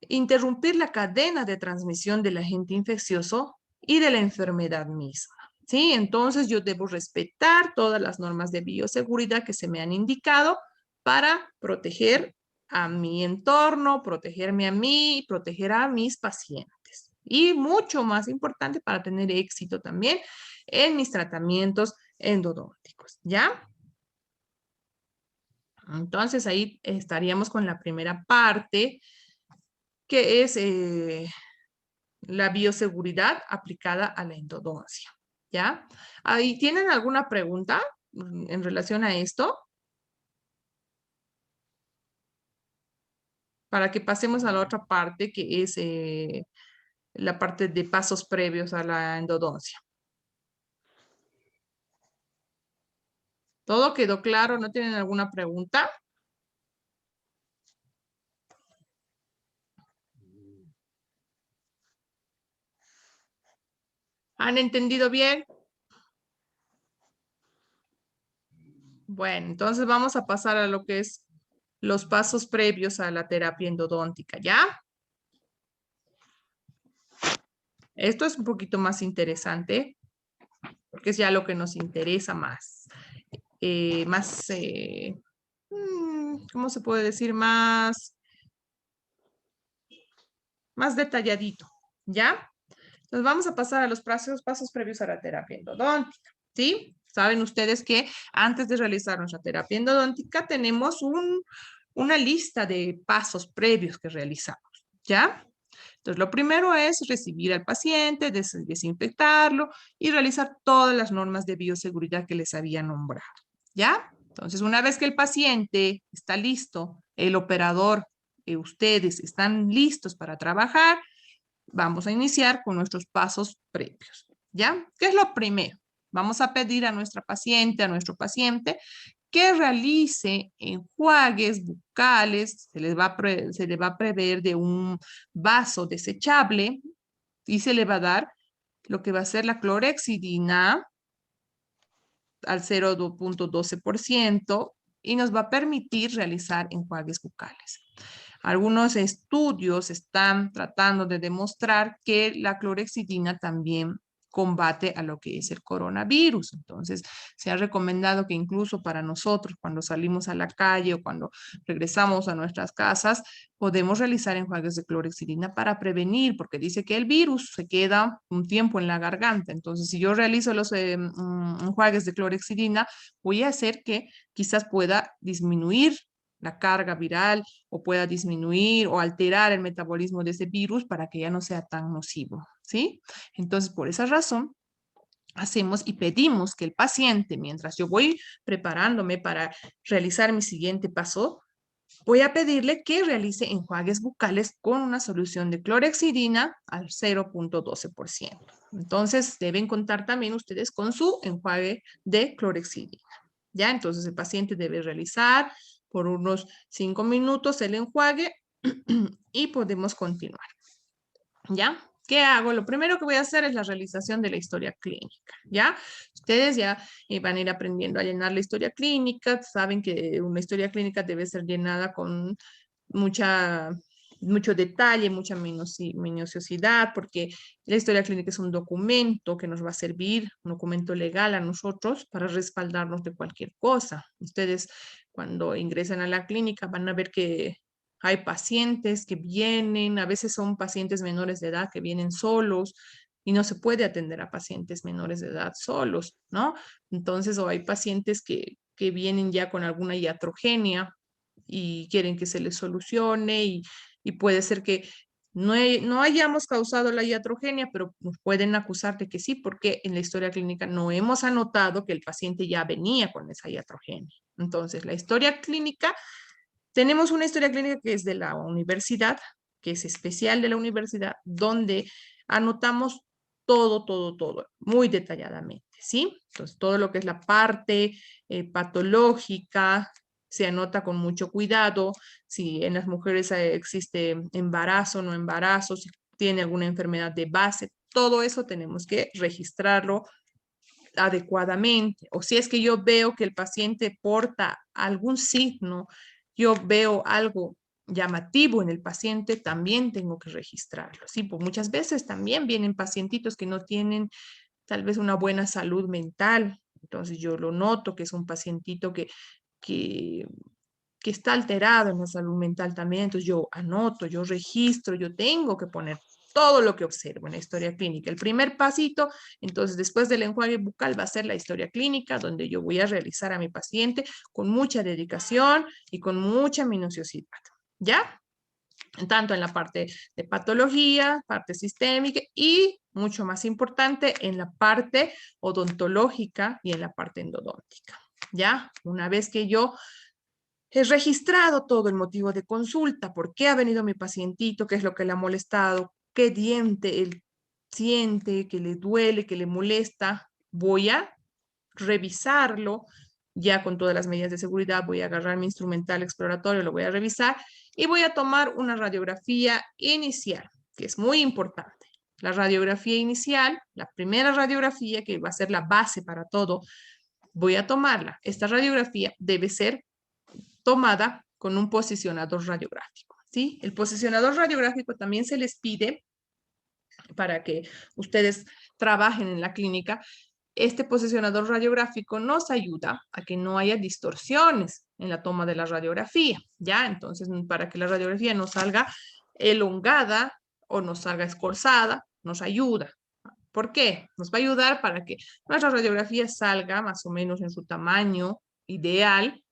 interrumpir la cadena de transmisión del agente infeccioso y de la enfermedad misma. ¿Sí? Entonces yo debo respetar todas las normas de bioseguridad que se me han indicado para proteger a mi entorno, protegerme a mí, proteger a mis pacientes. Y mucho más importante para tener éxito también en mis tratamientos endodónticos, ¿ya? Entonces ahí estaríamos con la primera parte, que es la bioseguridad aplicada a la endodoncia, ¿ya? ¿Ahí tienen alguna pregunta en relación a esto? Para que pasemos a la otra parte, que es la parte de pasos previos a la endodoncia. ¿Todo quedó claro? ¿No tienen alguna pregunta? ¿Han entendido bien? Bueno, entonces vamos a pasar a lo que es los pasos previos a la terapia endodóntica, ¿ya? Esto es un poquito más interesante porque es ya lo que nos interesa más. Más, ¿cómo se puede decir? Más detalladito, ¿ya? Entonces vamos a pasar a los pasos previos a la terapia endodóntica, ¿sí? Saben ustedes que antes de realizar nuestra terapia endodóntica tenemos una lista de pasos previos que realizamos, ¿ya? Entonces, lo primero es recibir al paciente, desinfectarlo y realizar todas las normas de bioseguridad que les había nombrado, ¿ya? Entonces, una vez que el paciente está listo, el operador, ustedes están listos para trabajar, vamos a iniciar con nuestros pasos previos, ¿ya? ¿Qué es lo primero? Vamos a pedir a nuestra paciente, a nuestro paciente, que realice enjuagues bucales, se le va a prever de un vaso desechable y se le va a dar lo que va a ser la clorexidina al 0,12% y nos va a permitir realizar enjuagues bucales. Algunos estudios están tratando de demostrar que la clorexidina también combate a lo que es el coronavirus. Entonces, se ha recomendado que incluso para nosotros, cuando salimos a la calle o cuando regresamos a nuestras casas, podemos realizar enjuagues de clorexidina para prevenir, porque dice que el virus se queda un tiempo en la garganta. Entonces, si yo realizo los enjuagues de clorexidina, voy a hacer que quizás pueda disminuir la carga viral o pueda disminuir o alterar el metabolismo de ese virus para que ya no sea tan nocivo, ¿sí? Entonces, por esa razón, hacemos y pedimos que el paciente, mientras yo voy preparándome para realizar mi siguiente paso, voy a pedirle que realice enjuagues bucales con una solución de clorexidina al 0,12%. Entonces, deben contar también ustedes con su enjuague de clorexidina. ¿Ya? Entonces, el paciente debe realizar por unos 5 minutos el enjuague y podemos continuar. ¿Ya? ¿Qué hago? Lo primero que voy a hacer es la realización de la historia clínica, ¿ya? Ustedes ya van a ir aprendiendo a llenar la historia clínica, saben que una historia clínica debe ser llenada con mucho detalle, mucha minuciosidad, porque la historia clínica es un documento que nos va a servir, un documento legal a nosotros para respaldarnos de cualquier cosa. Ustedes cuando ingresen a la clínica van a ver que hay pacientes que vienen, a veces son pacientes menores de edad que vienen solos y no se puede atender a pacientes menores de edad solos, ¿no? Entonces, o hay pacientes que vienen ya con alguna iatrogenia y quieren que se les solucione y puede ser que no hayamos causado la iatrogenia, pero nos pueden acusar de que sí, porque en la historia clínica no hemos anotado que el paciente ya venía con esa iatrogenia. Entonces, la historia clínica, tenemos una historia clínica que es de la universidad, que es especial de la universidad, donde anotamos todo, muy detalladamente, ¿sí? Entonces, todo lo que es la parte patológica se anota con mucho cuidado, si en las mujeres existe embarazo, no embarazo, si tiene alguna enfermedad de base, todo eso tenemos que registrarlo adecuadamente. O si es que yo veo que el paciente porta algún signo, yo veo algo llamativo en el paciente, también tengo que registrarlo. Sí, pues muchas veces también vienen pacientitos que no tienen tal vez una buena salud mental. Entonces yo lo noto que es un pacientito que, que está alterado en la salud mental también. Entonces yo anoto, yo registro, yo tengo que poner todo lo que observo en la historia clínica. El primer pasito, entonces después del enjuague bucal va a ser la historia clínica, donde yo voy a realizar a mi paciente con mucha dedicación y con mucha minuciosidad. ¿Ya? Tanto en la parte de patología, parte sistémica y, mucho más importante, en la parte odontológica y en la parte endodóntica. ¿Ya? Una vez que yo he registrado todo el motivo de consulta, por qué ha venido mi pacientito, qué es lo que le ha molestado, qué diente él siente, que le duele, que le molesta, voy a revisarlo ya con todas las medidas de seguridad, voy a agarrar mi instrumental exploratorio, lo voy a revisar y voy a tomar una radiografía inicial, que es muy importante. La radiografía inicial, la primera radiografía que va a ser la base para todo, voy a tomarla. Esta radiografía debe ser tomada con un posicionador radiográfico, ¿sí? El posicionador radiográfico también se les pide para que ustedes trabajen en la clínica. Este posicionador radiográfico nos ayuda a que no haya distorsiones en la toma de la radiografía, ¿ya? Entonces, para que la radiografía no salga elongada o no salga escorzada, nos ayuda. ¿Por qué? Nos va a ayudar para que nuestra radiografía salga más o menos en su tamaño ideal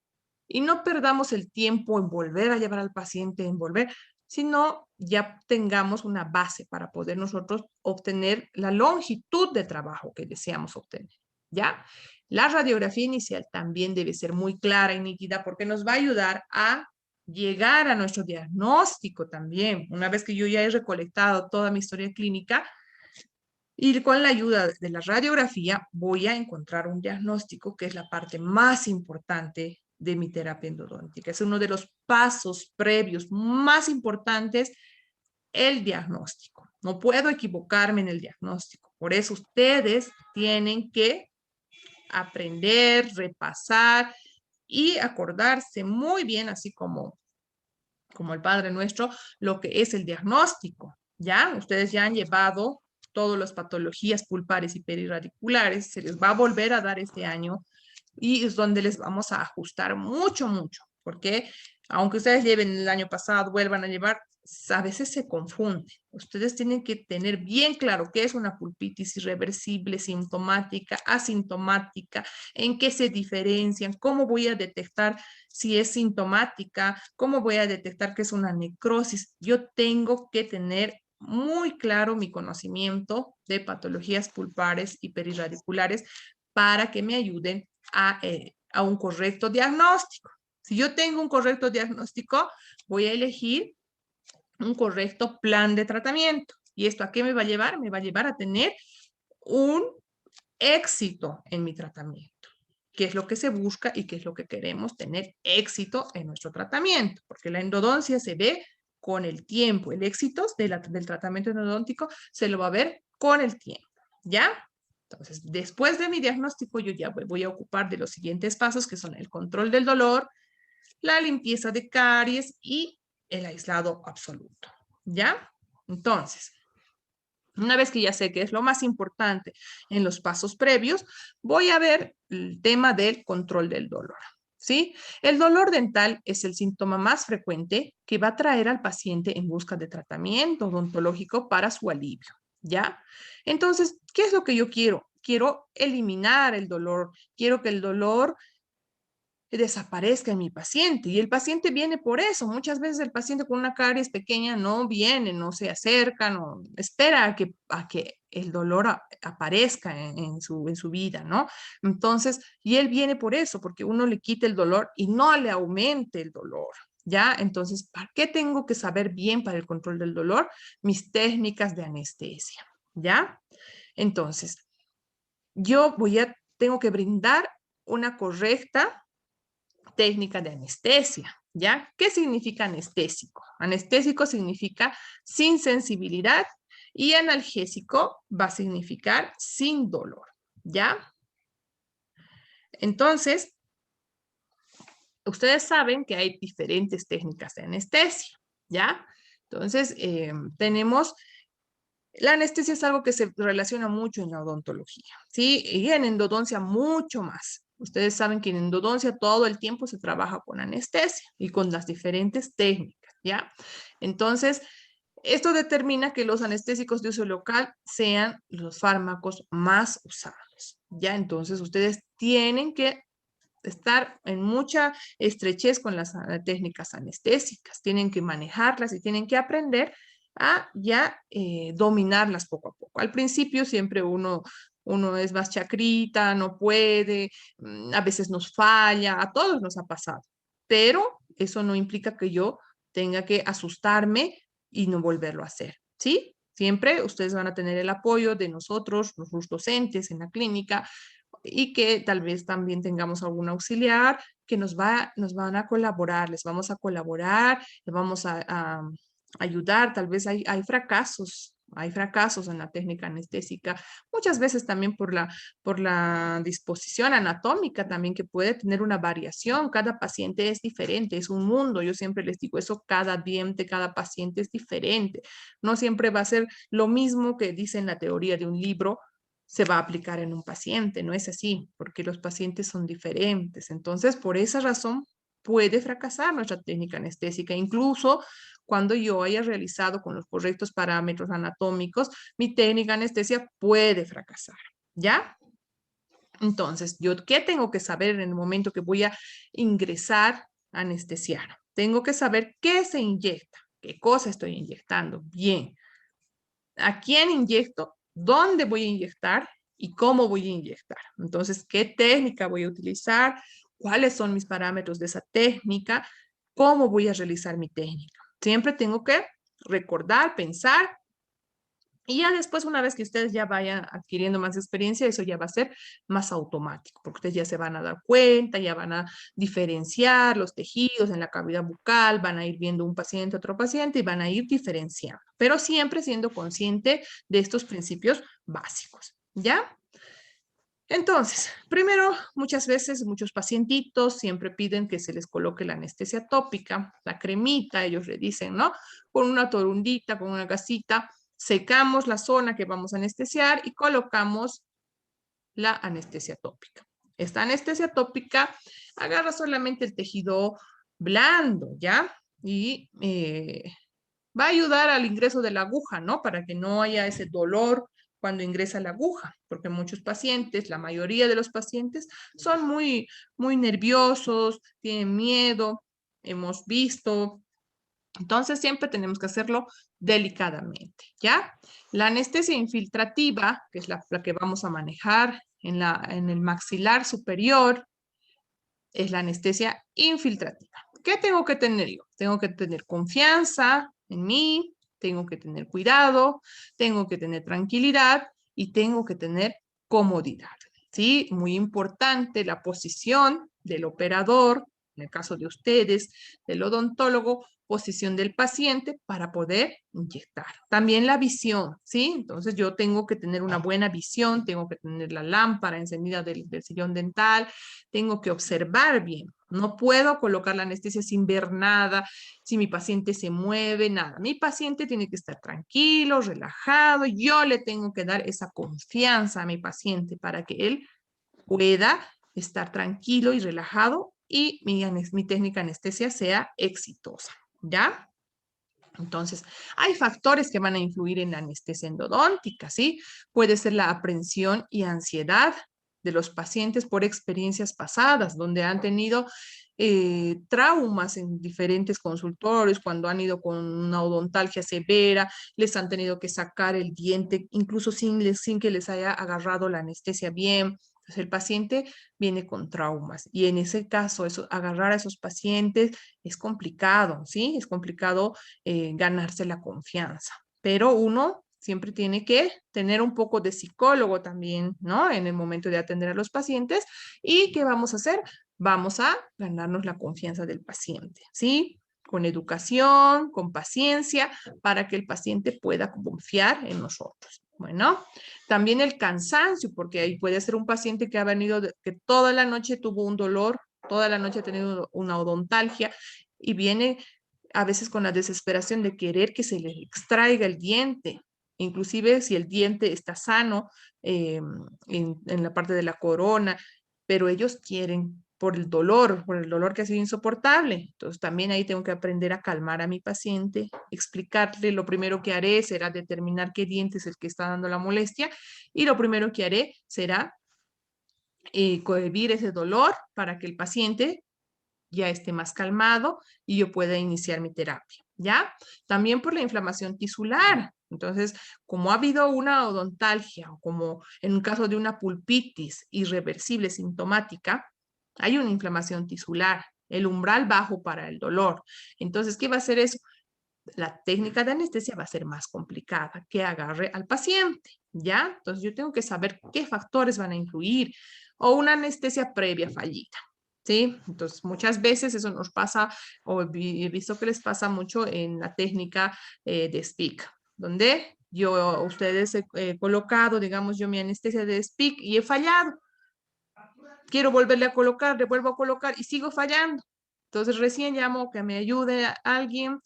y no perdamos el tiempo en volver a llevar al paciente, en volver, sino ya tengamos una base para poder nosotros obtener la longitud de trabajo que deseamos obtener, ¿ya? La radiografía inicial también debe ser muy clara y nítida porque nos va a ayudar a llegar a nuestro diagnóstico también. Una vez que yo ya he recolectado toda mi historia clínica, y con la ayuda de la radiografía voy a encontrar un diagnóstico que es la parte más importante de mi terapia endodóntica. Es uno de los pasos previos más importantes, el diagnóstico. No puedo equivocarme en el diagnóstico. Por eso ustedes tienen que aprender, repasar y acordarse muy bien, así como el Padre Nuestro, lo que es el diagnóstico. ¿Ya? Ustedes ya han llevado todas las patologías pulpares y perirradiculares, se les va a volver a dar este año y es donde les vamos a ajustar mucho, porque aunque ustedes lleven el año pasado, vuelvan a llevar, a veces se confunde. Ustedes tienen que tener bien claro qué es una pulpitis irreversible, sintomática, asintomática, en qué se diferencian, cómo voy a detectar si es sintomática, cómo voy a detectar que es una necrosis. Yo tengo que tener muy claro mi conocimiento de patologías pulpares y perirradiculares para que me ayuden a un correcto diagnóstico. Si yo tengo un correcto diagnóstico, voy a elegir un correcto plan de tratamiento. ¿Y esto a qué me va a llevar? Me va a llevar a tener un éxito en mi tratamiento. ¿Qué es lo que se busca y qué es lo que queremos? Tener éxito en nuestro tratamiento, porque la endodoncia se ve con el tiempo. El éxito del tratamiento endodóntico se lo va a ver con el tiempo, ¿ya? Entonces, después de mi diagnóstico, yo ya voy a ocupar de los siguientes pasos, que son el control del dolor, la limpieza de caries y el aislado absoluto, ¿ya? Entonces, una vez que ya sé que es lo más importante en los pasos previos, voy a ver el tema del control del dolor. ¿Sí? El dolor dental es el síntoma más frecuente que va a traer al paciente en busca de tratamiento odontológico para su alivio, ¿ya? Entonces, ¿qué es lo que yo quiero? Quiero eliminar el dolor, quiero que el dolor desaparezca en mi paciente. Y el paciente viene por eso. Muchas veces el paciente con una caries pequeña no viene, no se acerca, no espera a que el dolor aparezca en su vida, ¿no? Entonces, y él viene por eso, porque uno le quita el dolor y no le aumente el dolor. ¿Ya? Entonces, ¿para qué tengo que saber bien para el control del dolor? Mis técnicas de anestesia, ¿ya? Entonces, tengo que brindar una correcta técnica de anestesia, ¿ya? ¿Qué significa anestésico? Anestésico significa sin sensibilidad y analgésico va a significar sin dolor, ¿ya? Entonces, ustedes saben que hay diferentes técnicas de anestesia, ¿ya? Entonces, la anestesia es algo que se relaciona mucho en la odontología, ¿sí? Y en endodoncia mucho más. Ustedes saben que en endodoncia todo el tiempo se trabaja con anestesia y con las diferentes técnicas, ¿ya? Entonces, esto determina que los anestésicos de uso local sean los fármacos más usados, ¿ya? Entonces, ustedes tienen que estar en mucha estrechez con las técnicas anestésicas, tienen que manejarlas y tienen que aprender a ya dominarlas poco a poco. Al principio siempre uno es más chacrita, no puede, a veces nos falla, a todos nos ha pasado, pero eso no implica que yo tenga que asustarme y no volverlo a hacer, ¿sí? Siempre ustedes van a tener el apoyo de nosotros, los docentes en la clínica, y que tal vez también tengamos algún auxiliar que nos van a colaborar, les vamos a colaborar, les vamos a ayudar, tal vez hay fracasos en la técnica anestésica, muchas veces también por la disposición anatómica también que puede tener una variación, cada paciente es diferente, es un mundo, yo siempre les digo eso, cada diente, cada paciente es diferente, no siempre va a ser lo mismo que dice en la teoría de un libro, se va a aplicar en un paciente, no es así, porque los pacientes son diferentes. Entonces, por esa razón, puede fracasar nuestra técnica anestésica, incluso cuando yo haya realizado con los correctos parámetros anatómicos, mi técnica anestesia puede fracasar, ¿ya? Entonces, ¿yo qué tengo que saber en el momento que voy a ingresar a anestesiar? Tengo que saber qué se inyecta, qué cosa estoy inyectando, bien, a quién inyecto, dónde voy a inyectar y cómo voy a inyectar. Entonces, ¿qué técnica voy a utilizar? ¿Cuáles son mis parámetros de esa técnica? ¿Cómo voy a realizar mi técnica? Siempre tengo que recordar, pensar y ya después, una vez que ustedes ya vayan adquiriendo más experiencia, eso ya va a ser más automático, porque ustedes ya se van a dar cuenta, ya van a diferenciar los tejidos en la cavidad bucal, van a ir viendo un paciente, otro paciente y van a ir diferenciando, pero siempre siendo consciente de estos principios básicos, ¿ya? Entonces, primero, muchas veces, muchos pacientitos siempre piden que se les coloque la anestesia tópica, la cremita, ellos le dicen, ¿no? Con una torundita, con una gasita, secamos la zona que vamos a anestesiar y colocamos la anestesia tópica. Esta anestesia tópica agarra solamente el tejido blando, ¿ya? Y va a ayudar al ingreso de la aguja, ¿no? Para que no haya ese dolor cuando ingresa la aguja, porque muchos pacientes, la mayoría de los pacientes, son muy nerviosos, tienen miedo, hemos visto. Entonces, siempre tenemos que hacerlo delicadamente, ¿ya? La anestesia infiltrativa, que es la que vamos a manejar en el maxilar superior, es la anestesia infiltrativa. ¿Qué tengo que tener yo? Tengo que tener confianza en mí, tengo que tener cuidado, tengo que tener tranquilidad y tengo que tener comodidad. ¿Sí? Muy importante la posición del operador, en el caso de ustedes, del odontólogo, posición del paciente para poder inyectar. También la visión, ¿sí? Entonces yo tengo que tener una buena visión, tengo que tener la lámpara encendida del sillón dental, tengo que observar bien. No puedo colocar la anestesia sin ver nada, si mi paciente se mueve, nada. Mi paciente tiene que estar tranquilo, relajado. Yo le tengo que dar esa confianza a mi paciente para que él pueda estar tranquilo y relajado y mi técnica de anestesia sea exitosa, ¿ya? Entonces, hay factores que van a influir en la anestesia endodóntica, ¿sí? Puede ser la aprensión y ansiedad de los pacientes por experiencias pasadas, donde han tenido traumas en diferentes consultorios, cuando han ido con una odontalgia severa, les han tenido que sacar el diente, incluso sin que les haya agarrado la anestesia bien. Entonces, el paciente viene con traumas y en ese caso, agarrar a esos pacientes es complicado, ¿sí? Es complicado ganarse la confianza, pero uno siempre tiene que tener un poco de psicólogo también, ¿no? En el momento de atender a los pacientes. ¿Y qué vamos a hacer? Vamos a ganarnos la confianza del paciente, ¿sí? Con educación, con paciencia, para que el paciente pueda confiar en nosotros. Bueno, también el cansancio, porque ahí puede ser un paciente que ha venido, que toda la noche tuvo un dolor, toda la noche ha tenido una odontalgia y viene a veces con la desesperación de querer que se le extraiga el diente, inclusive si el diente está sano en la parte de la corona, pero ellos quieren por el dolor que ha sido insoportable. Entonces también ahí tengo que aprender a calmar a mi paciente, explicarle, lo primero que haré será determinar qué diente es el que está dando la molestia y lo primero que haré será cohibir ese dolor para que el paciente ya esté más calmado y yo pueda iniciar mi terapia, ¿ya? También por la inflamación tisular. Entonces, como ha habido una odontalgia o como en un caso de una pulpitis irreversible sintomática, hay una inflamación tisular, el umbral bajo para el dolor. Entonces, ¿qué va a hacer eso? La técnica de anestesia va a ser más complicada, que agarre al paciente, ¿ya? Entonces, yo tengo que saber qué factores van a influir o una anestesia previa fallida. ¿Sí? Entonces, muchas veces eso nos pasa, o he visto que les pasa mucho en la técnica de SPIC, donde yo, ustedes he colocado, digamos, yo mi anestesia de SPIC y he fallado. Quiero volverle a colocar, le vuelvo a colocar y sigo fallando. Entonces, recién llamo que me ayude a alguien.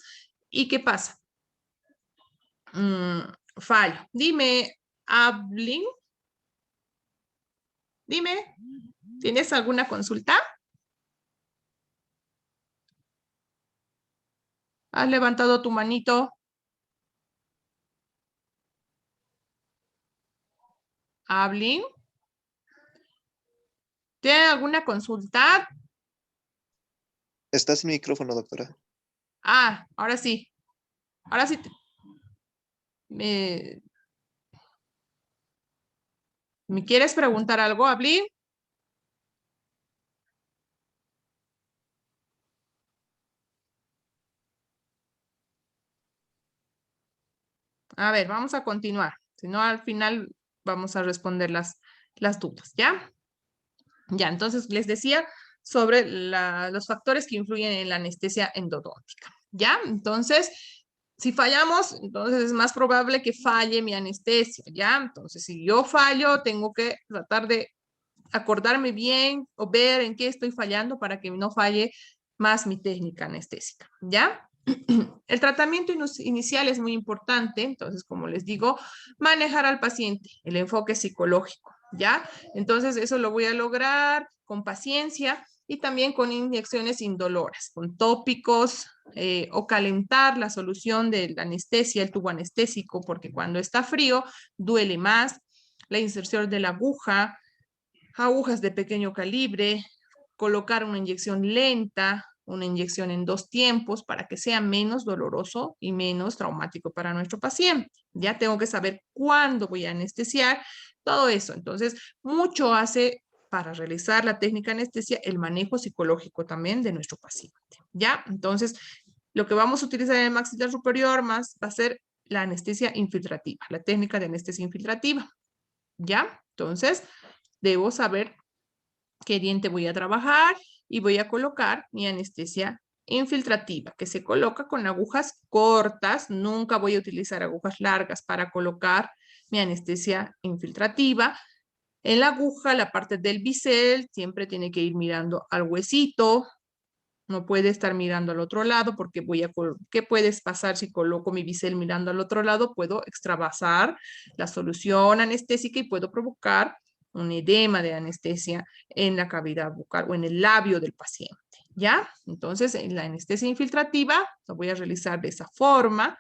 ¿Y qué pasa? Fallo. Dime, Ablin, dime, ¿tienes alguna consulta? ¿Has levantado tu manito? Ablin, ¿tiene alguna consulta? Está sin micrófono, doctora. Ah, ahora sí. Ahora sí. ¿Me, ¿me quieres preguntar algo, Ablin? A ver, vamos a continuar. Si no, al final vamos a responder las dudas, ¿ya? Ya, entonces les decía sobre los factores que influyen en la anestesia endodóntica, ¿ya? Entonces, si fallamos, entonces es más probable que falle mi anestesia, ¿ya? Entonces, si yo fallo, tengo que tratar de acordarme bien o ver en qué estoy fallando para que no falle más mi técnica anestésica, ¿ya? El tratamiento inicial es muy importante, entonces, como les digo, manejar al paciente, el enfoque psicológico, ¿ya? Entonces, eso lo voy a lograr con paciencia y también con inyecciones indoloras, con tópicos o calentar la solución de la anestesia, el tubo anestésico, porque cuando está frío duele más, la inserción de la aguja, agujas de pequeño calibre, colocar una inyección lenta, una inyección en 2 tiempos para que sea menos doloroso y menos traumático para nuestro paciente. Ya tengo que saber cuándo voy a anestesiar, todo eso. Entonces, mucho hace para realizar la técnica anestesia el manejo psicológico también de nuestro paciente. ¿Ya? Entonces, lo que vamos a utilizar en el maxilar superior más va a ser la anestesia infiltrativa, la técnica de anestesia infiltrativa. ¿Ya? Entonces, debo saber qué diente voy a trabajar y voy a colocar mi anestesia infiltrativa, que se coloca con agujas cortas. Nunca voy a utilizar agujas largas para colocar mi anestesia infiltrativa. En la aguja, la parte del bisel siempre tiene que ir mirando al huesito. No puede estar mirando al otro lado porque ¿qué puede pasar si coloco mi bisel mirando al otro lado? Puedo extravasar la solución anestésica y puedo provocar un edema de anestesia en la cavidad bucal o en el labio del paciente, ¿ya? Entonces, en la anestesia infiltrativa lo voy a realizar de esa forma.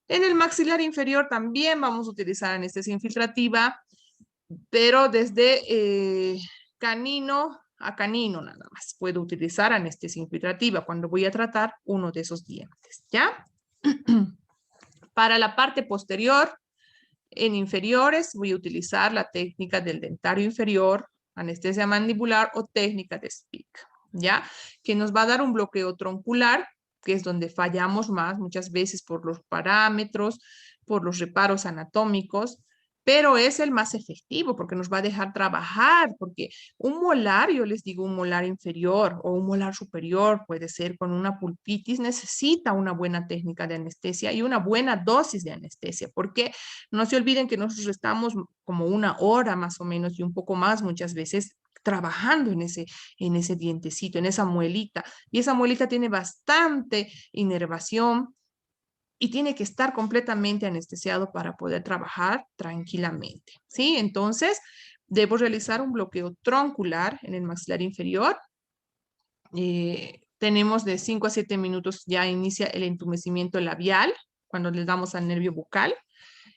En el maxilar inferior también vamos a utilizar anestesia infiltrativa pero desde canino a canino nada más. Puedo utilizar anestesia infiltrativa cuando voy a tratar uno de esos dientes, ¿ya? Para la parte posterior, en inferiores, voy a utilizar la técnica del dentario inferior, anestesia mandibular o técnica de Speak, ¿ya? Que nos va a dar un bloqueo troncular, que es donde fallamos más muchas veces por los parámetros, por los reparos anatómicos, pero es el más efectivo porque nos va a dejar trabajar, porque un molar, yo les digo un molar inferior o un molar superior, puede ser con una pulpitis, necesita una buena técnica de anestesia y una buena dosis de anestesia, porque no se olviden que nosotros estamos como una hora más o menos y un poco más muchas veces trabajando en ese dientecito, en esa muelita, y esa muelita tiene bastante inervación, y tiene que estar completamente anestesiado para poder trabajar tranquilamente, ¿sí? Entonces, debo realizar un bloqueo troncular en el maxilar inferior. Tenemos de 5 a 7 minutos ya inicia el entumecimiento labial cuando le damos al nervio bucal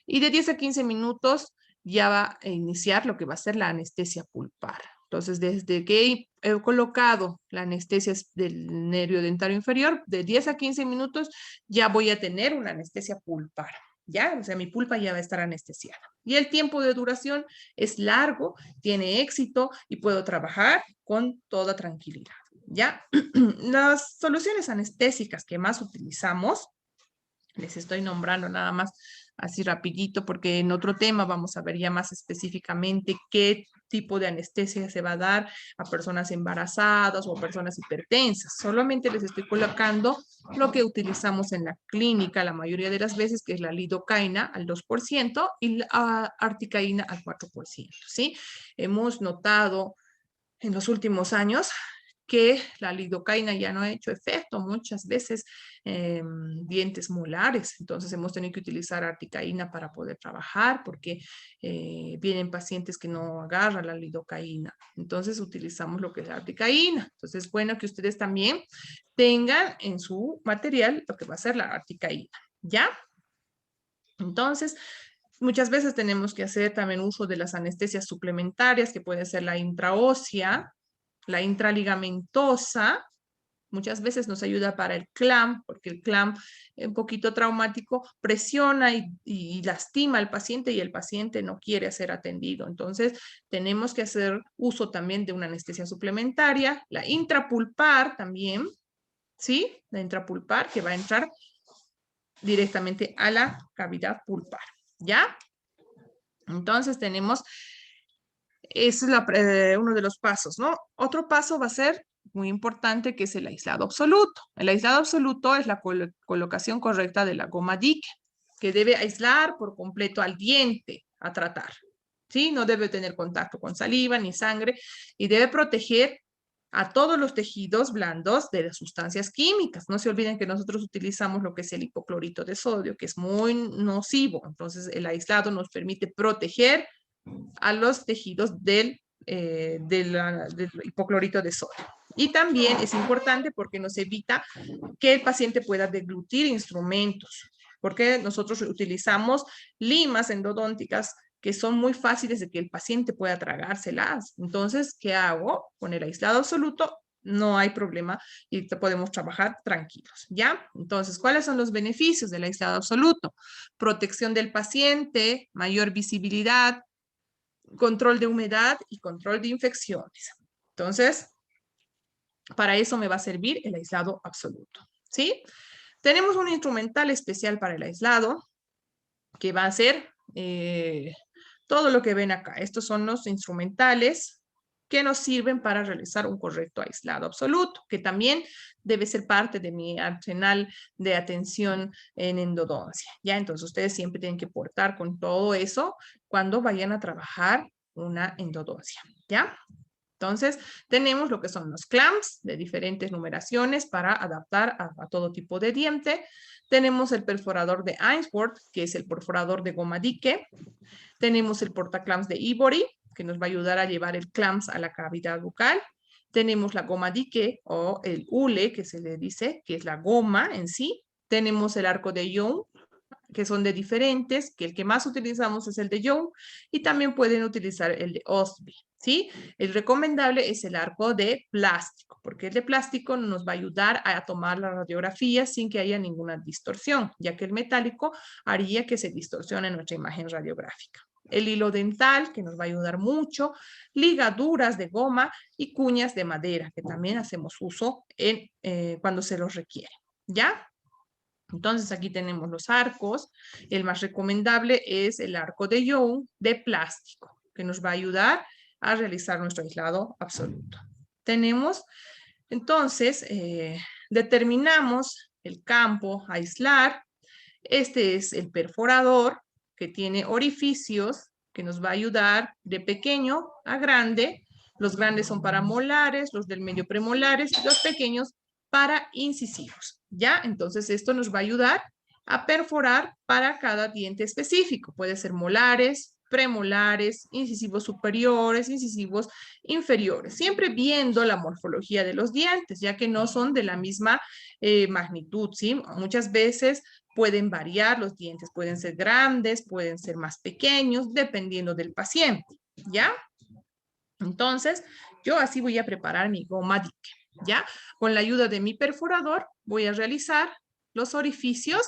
y de 10 a 15 minutos ya va a iniciar lo que va a ser la anestesia pulpar. Entonces, desde que he colocado la anestesia del nervio dentario inferior, de 10 a 15 minutos ya voy a tener una anestesia pulpar, ¿ya? O sea, mi pulpa ya va a estar anestesiada. Y el tiempo de duración es largo, tiene éxito y puedo trabajar con toda tranquilidad, ¿ya? Las soluciones anestésicas que más utilizamos, les estoy nombrando nada más así rapidito, porque en otro tema vamos a ver ya más específicamente qué tipo de anestesia se va a dar a personas embarazadas o a personas hipertensas. Solamente les estoy colocando lo que utilizamos en la clínica la mayoría de las veces, que es la lidocaína al 2% y la articaína al 4%, ¿sí? Hemos notado en los últimos años que la lidocaína ya no ha hecho efecto muchas veces dientes molares. Entonces hemos tenido que utilizar articaína para poder trabajar porque vienen pacientes que no agarran la lidocaína. Entonces utilizamos lo que es la articaína. Entonces es bueno que ustedes también tengan en su material lo que va a ser la articaína, ¿ya? Entonces, muchas veces tenemos que hacer también uso de las anestesias suplementarias, que puede ser la intraósea, la intraligamentosa. Muchas veces nos ayuda para el clamp, porque el clamp un poquito traumático presiona y lastima al paciente y el paciente no quiere ser atendido. Entonces, tenemos que hacer uso también de una anestesia suplementaria, la intrapulpar también, ¿sí? La intrapulpar que va a entrar directamente a la cavidad pulpar, ¿ya? Entonces tenemos, ese es uno de los pasos, ¿no? Otro paso va a ser muy importante, que es el aislado absoluto. El aislado absoluto es la colocación correcta de la goma dique, que debe aislar por completo al diente a tratar, ¿sí? No debe tener contacto con saliva ni sangre y debe proteger a todos los tejidos blandos de las sustancias químicas. No se olviden que nosotros utilizamos lo que es el hipoclorito de sodio, que es muy nocivo. Entonces, el aislado nos permite proteger a los tejidos del hipoclorito de sodio. Y también es importante porque nos evita que el paciente pueda deglutir instrumentos, porque nosotros utilizamos limas endodónticas que son muy fáciles de que el paciente pueda tragárselas. Entonces, ¿qué hago? Con el aislado absoluto no hay problema y podemos trabajar tranquilos, ¿ya? Entonces, ¿cuáles son los beneficios del aislado absoluto? Protección del paciente, mayor visibilidad, control de humedad y control de infecciones. Entonces, para eso me va a servir el aislado absoluto, ¿sí? Tenemos un instrumental especial para el aislado que va a ser todo lo que ven acá. Estos son los instrumentales que nos sirven para realizar un correcto aislado absoluto, que también debe ser parte de mi arsenal de atención en endodoncia. Ya, entonces ustedes siempre tienen que portar con todo eso cuando vayan a trabajar una endodoncia, ¿ya? Entonces, tenemos lo que son los clamps de diferentes numeraciones para adaptar a todo tipo de diente. Tenemos el perforador de Ainsworth, que es el perforador de goma dique. Tenemos el portaclamps de Ivory, que nos va a ayudar a llevar el clamps a la cavidad bucal. Tenemos la goma dique o el hule, que se le dice, que es la goma en sí. Tenemos el arco de Young, que son de diferentes, que el que más utilizamos es el de Young, y también pueden utilizar el de Ostby, ¿sí? El recomendable es el arco de plástico, porque el de plástico nos va a ayudar a tomar la radiografía sin que haya ninguna distorsión, ya que el metálico haría que se distorsione nuestra imagen radiográfica. El hilo dental, que nos va a ayudar mucho, ligaduras de goma y cuñas de madera, que también hacemos uso cuando se los requiere, ¿ya? Entonces aquí tenemos los arcos. El más recomendable es el arco de Young de plástico, que nos va a ayudar a realizar nuestro aislado absoluto. Tenemos, entonces, determinamos el campo a aislar. Este es el perforador, que tiene orificios que nos va a ayudar de pequeño a grande. Los grandes son para molares, los del medio premolares y los pequeños para incisivos, ¿ya? Entonces esto nos va a ayudar a perforar para cada diente específico. Puede ser molares, premolares, incisivos superiores, incisivos inferiores, siempre viendo la morfología de los dientes, ya que no son de la misma magnitud, ¿sí? Muchas veces pueden variar los dientes, pueden ser grandes, pueden ser más pequeños, dependiendo del paciente, ¿ya? Entonces, yo así voy a preparar mi goma dique, ¿ya? Con la ayuda de mi perforador voy a realizar los orificios.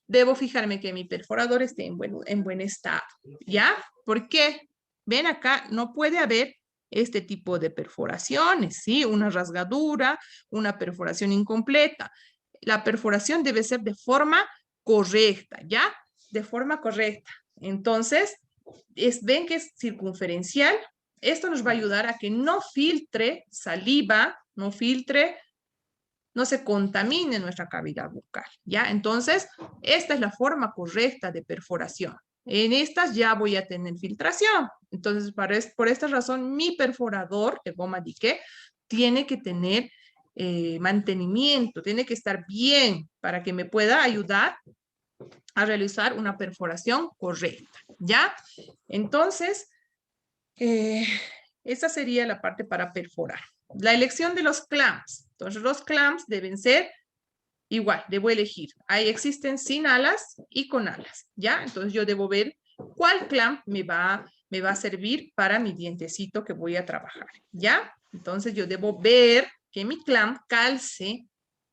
Debo fijarme que mi perforador esté en buen estado, ¿ya? ¿Por qué? Ven acá, no puede haber este tipo de perforaciones, ¿sí? Una rasgadura, una perforación incompleta. La perforación debe ser de forma correcta, ¿ya? De forma correcta. Entonces, ven que es circunferencial. Esto nos va a ayudar a que no filtre saliva, no se contamine nuestra cavidad bucal, ¿ya? Entonces, esta es la forma correcta de perforación. En estas ya voy a tener filtración. Entonces, por esta razón, mi perforador de goma dique tiene que tener mantenimiento, tiene que estar bien para que me pueda ayudar a realizar una perforación correcta, ¿ya? Entonces, esa sería la parte para perforar. La elección de los clamps. Entonces, los clamps deben ser igual, debo elegir. Ahí existen sin alas y con alas, ¿ya? Entonces, yo debo ver cuál clamp me va a servir para mi dientecito que voy a trabajar, ¿ya? Entonces, yo debo ver que mi clamp calce,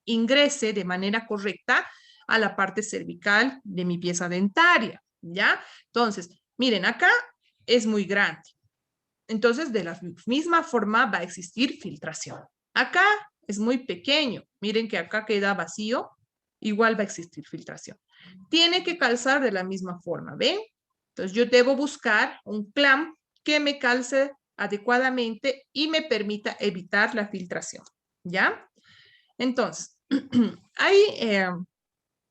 ingrese de manera correcta a la parte cervical de mi pieza dentaria, ¿ya? Entonces, miren, acá es muy grande. Entonces, de la misma forma va a existir filtración. Acá es muy pequeño. Miren que acá queda vacío. Igual va a existir filtración. Tiene que calzar de la misma forma, ¿ven? Entonces, yo debo buscar un clamp que me calce adecuadamente y me permita evitar la filtración, ¿ya? Entonces, hay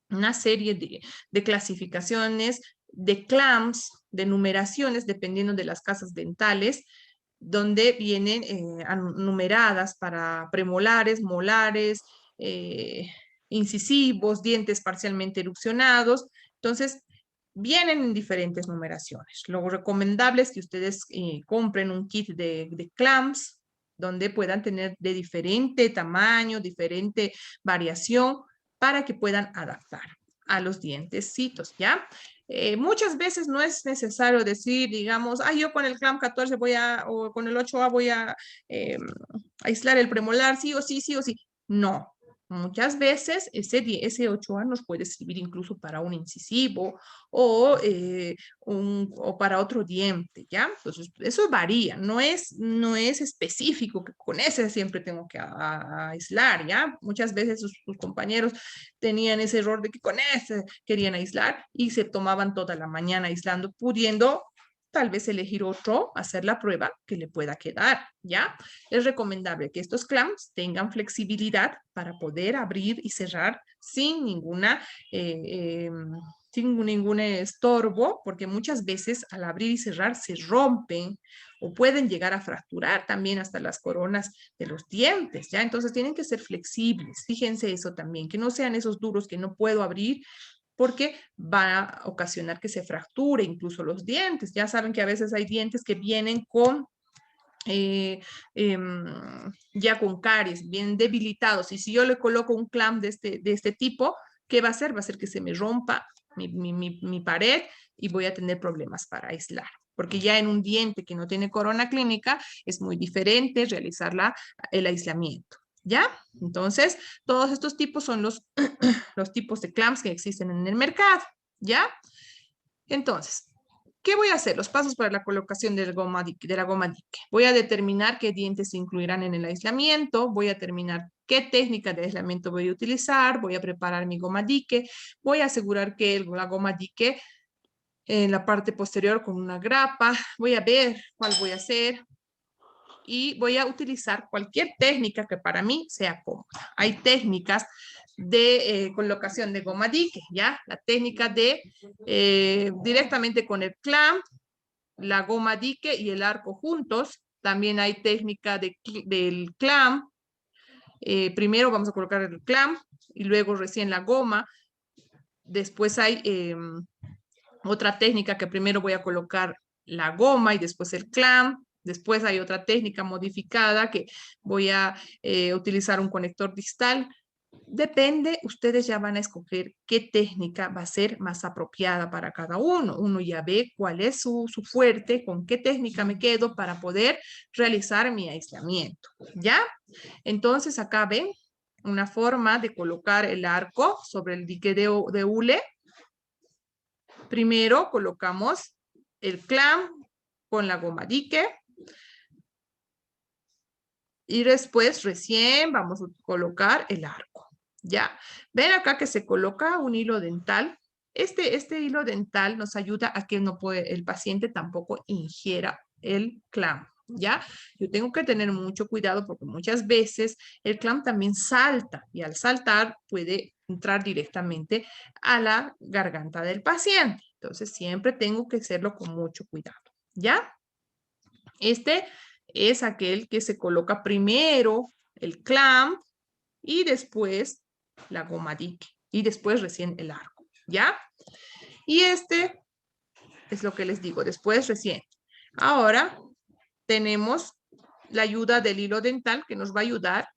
una serie de clasificaciones, de clamps, de numeraciones, dependiendo de las casas dentales, donde vienen numeradas para premolares, molares, incisivos, dientes parcialmente erupcionados. Entonces, vienen en diferentes numeraciones. Lo recomendable es que ustedes compren un kit de clamps, donde puedan tener de diferente tamaño, diferente variación, para que puedan adaptar a los dientecitos, ¿ya? Muchas veces no es necesario decir, digamos, yo con el clamp 14 o con el 8A voy a aislar el premolar, sí o sí, sí o sí. No, muchas veces ese 8A nos puede servir incluso para un incisivo o para otro diente, ¿ya? Entonces, eso varía, no es específico que con ese siempre tengo que aislar, ¿ya? Muchas veces sus compañeros tenían ese error de que con ese querían aislar y se tomaban toda la mañana aislando, pudiendo tal vez elegir otro, hacer la prueba que le pueda quedar, ¿ya? Es recomendable que estos clamps tengan flexibilidad para poder abrir y cerrar sin ningún estorbo, porque muchas veces al abrir y cerrar se rompen o pueden llegar a fracturar también hasta las coronas de los dientes, ¿ya? Entonces tienen que ser flexibles, fíjense eso también, que no sean esos duros que no puedo abrir porque va a ocasionar que se fracture incluso los dientes. Ya saben que a veces hay dientes que vienen con ya con caries, bien debilitados. Y si yo le coloco un clamp de este tipo, ¿qué va a hacer? Va a hacer que se me rompa mi pared y voy a tener problemas para aislar. Porque ya en un diente que no tiene corona clínica es muy diferente realizar el aislamiento. ¿Ya? Entonces, todos estos tipos son los tipos de clamps que existen en el mercado. ¿Ya? Entonces, ¿qué voy a hacer? Los pasos para la colocación de la goma dique. Voy a determinar qué dientes se incluirán en el aislamiento. Voy a determinar qué técnica de aislamiento voy a utilizar. Voy a preparar mi goma dique. Voy a asegurar que la goma dique en la parte posterior con una grapa. Voy a ver cuál voy a hacer. Y voy a utilizar cualquier técnica que para mí sea cómoda. Hay técnicas de colocación de goma dique, ¿ya? La técnica de directamente con el clamp, la goma dique y el arco juntos. También hay técnica del clamp. Primero vamos a colocar el clamp y luego recién la goma. Después hay otra técnica que primero voy a colocar la goma y después el clamp. Después hay otra técnica modificada que voy a utilizar un conector distal. Depende, ustedes ya van a escoger qué técnica va a ser más apropiada para cada uno. Uno ya ve cuál es su fuerte, con qué técnica me quedo para poder realizar mi aislamiento. ¿Ya? Entonces acá ven una forma de colocar el arco sobre el dique de hule. Primero colocamos el clamp con la goma dique. Y después recién vamos a colocar el arco. Ya. Ven acá que se coloca un hilo dental. Este hilo dental nos ayuda a que el paciente tampoco ingiera el clamp. ¿Ya? Yo tengo que tener mucho cuidado porque muchas veces el clamp también salta y al saltar puede entrar directamente a la garganta del paciente. Entonces siempre tengo que hacerlo con mucho cuidado. ¿Ya? Este es aquel que se coloca primero el clamp y después la goma dique y después recién el arco, ¿ya? Y este es lo que les digo, después recién. Ahora tenemos la ayuda del hilo dental que nos va a ayudar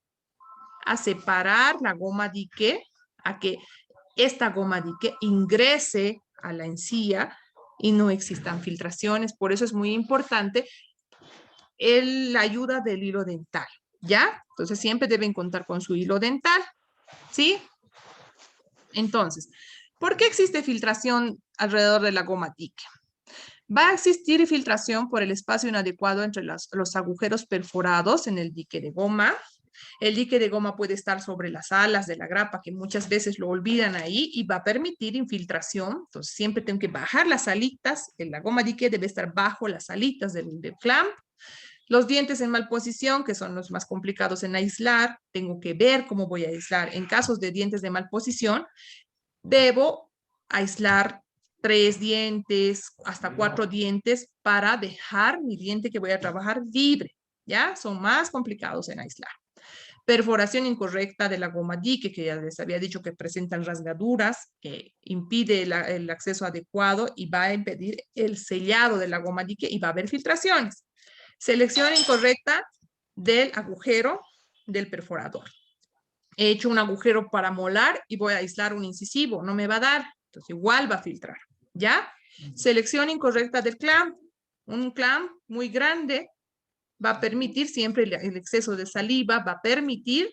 a separar la goma dique, a que esta goma dique ingrese a la encía y no existan filtraciones. Por eso es muy importante la ayuda del hilo dental, ¿ya? Entonces siempre deben contar con su hilo dental, ¿sí? Entonces, ¿por qué existe filtración alrededor de la goma dique? Va a existir filtración por el espacio inadecuado entre los agujeros perforados en el dique de goma. El dique de goma puede estar sobre las alas de la grapa, que muchas veces lo olvidan ahí, y va a permitir infiltración. Entonces, siempre tengo que bajar las alitas. La goma dique debe estar bajo las alitas del clamp. Los dientes en mal posición, que son los más complicados en aislar, tengo que ver cómo voy a aislar. En casos de dientes de mal posición, debo aislar 3 dientes, hasta 4 dientes para dejar mi diente que voy a trabajar libre. ¿Ya? Son más complicados en aislar. Perforación incorrecta de la goma dique, que ya les había dicho que presentan rasgaduras, que impide el acceso adecuado y va a impedir el sellado de la goma dique y va a haber filtraciones. Selección incorrecta del agujero del perforador. He hecho un agujero para molar y voy a aislar un incisivo, no me va a dar, entonces igual va a filtrar, ¿ya? Selección incorrecta del clamp. Un clamp muy grande va a permitir siempre el exceso de saliva, va a permitir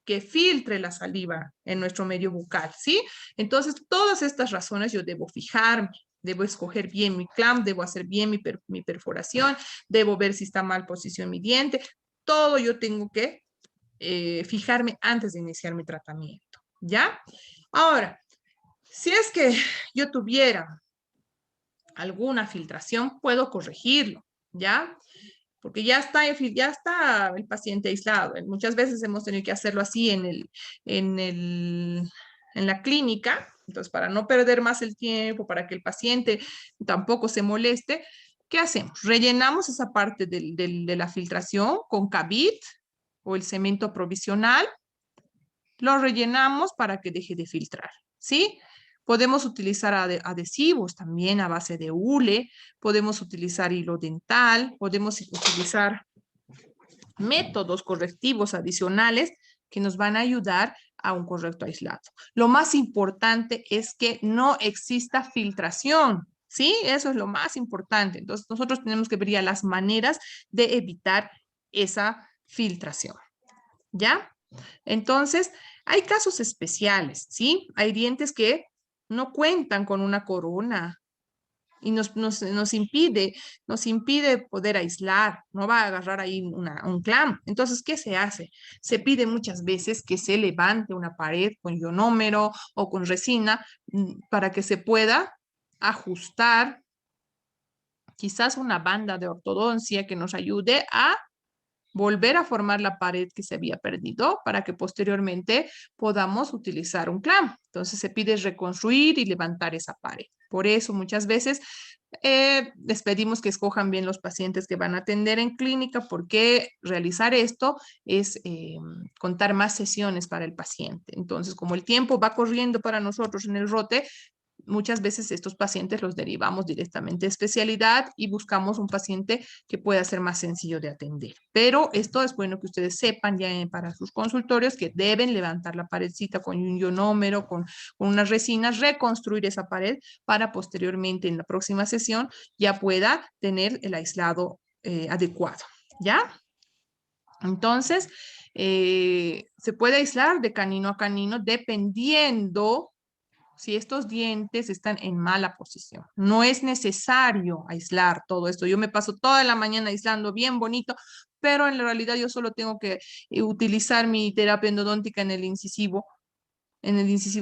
que filtre la saliva en nuestro medio bucal, ¿sí? Entonces, todas estas razones yo debo fijarme. Debo escoger bien mi clamp, debo hacer bien mi perforación, debo ver si está mal posición mi diente. Todo yo tengo que fijarme antes de iniciar mi tratamiento, ¿ya? Ahora, si es que yo tuviera alguna filtración, puedo corregirlo, ¿ya? Porque ya está el paciente aislado. Muchas veces hemos tenido que hacerlo así en la clínica. Entonces, para no perder más el tiempo, para que el paciente tampoco se moleste, ¿qué hacemos? Rellenamos esa parte de la filtración con Cavit o el cemento provisional. Lo rellenamos para que deje de filtrar, ¿sí? Podemos utilizar adhesivos también a base de hule, podemos utilizar hilo dental, podemos utilizar métodos correctivos adicionales que nos van a ayudar a un correcto aislado. Lo más importante es que no exista filtración, ¿sí? Eso es lo más importante. Entonces, nosotros tenemos que ver ya las maneras de evitar esa filtración, ¿ya? Entonces, hay casos especiales, ¿sí? Hay dientes que no cuentan con una corona y nos impide poder aislar, no va a agarrar ahí un clamp. Entonces, ¿qué se hace? Se pide muchas veces que se levante una pared con ionómero o con resina para que se pueda ajustar quizás una banda de ortodoncia que nos ayude a volver a formar la pared que se había perdido para que posteriormente podamos utilizar un clamp. Entonces se pide reconstruir y levantar esa pared. Por eso muchas veces les pedimos que escojan bien los pacientes que van a atender en clínica, porque realizar esto es contar más sesiones para el paciente. Entonces, como el tiempo va corriendo para nosotros en el rote, muchas veces estos pacientes los derivamos directamente a especialidad y buscamos un paciente que pueda ser más sencillo de atender. Pero esto es bueno que ustedes sepan ya para sus consultorios que deben levantar la paredcita con un ionómero, con unas resinas, reconstruir esa pared para posteriormente en la próxima sesión ya pueda tener el aislado adecuado, ¿ya? Entonces, se puede aislar de canino a canino dependiendo si estos dientes están en mala posición. No es necesario aislar todo esto. Yo me paso toda la mañana aislando bien bonito, pero en la realidad yo solo tengo que utilizar mi terapia endodóntica en el incisivo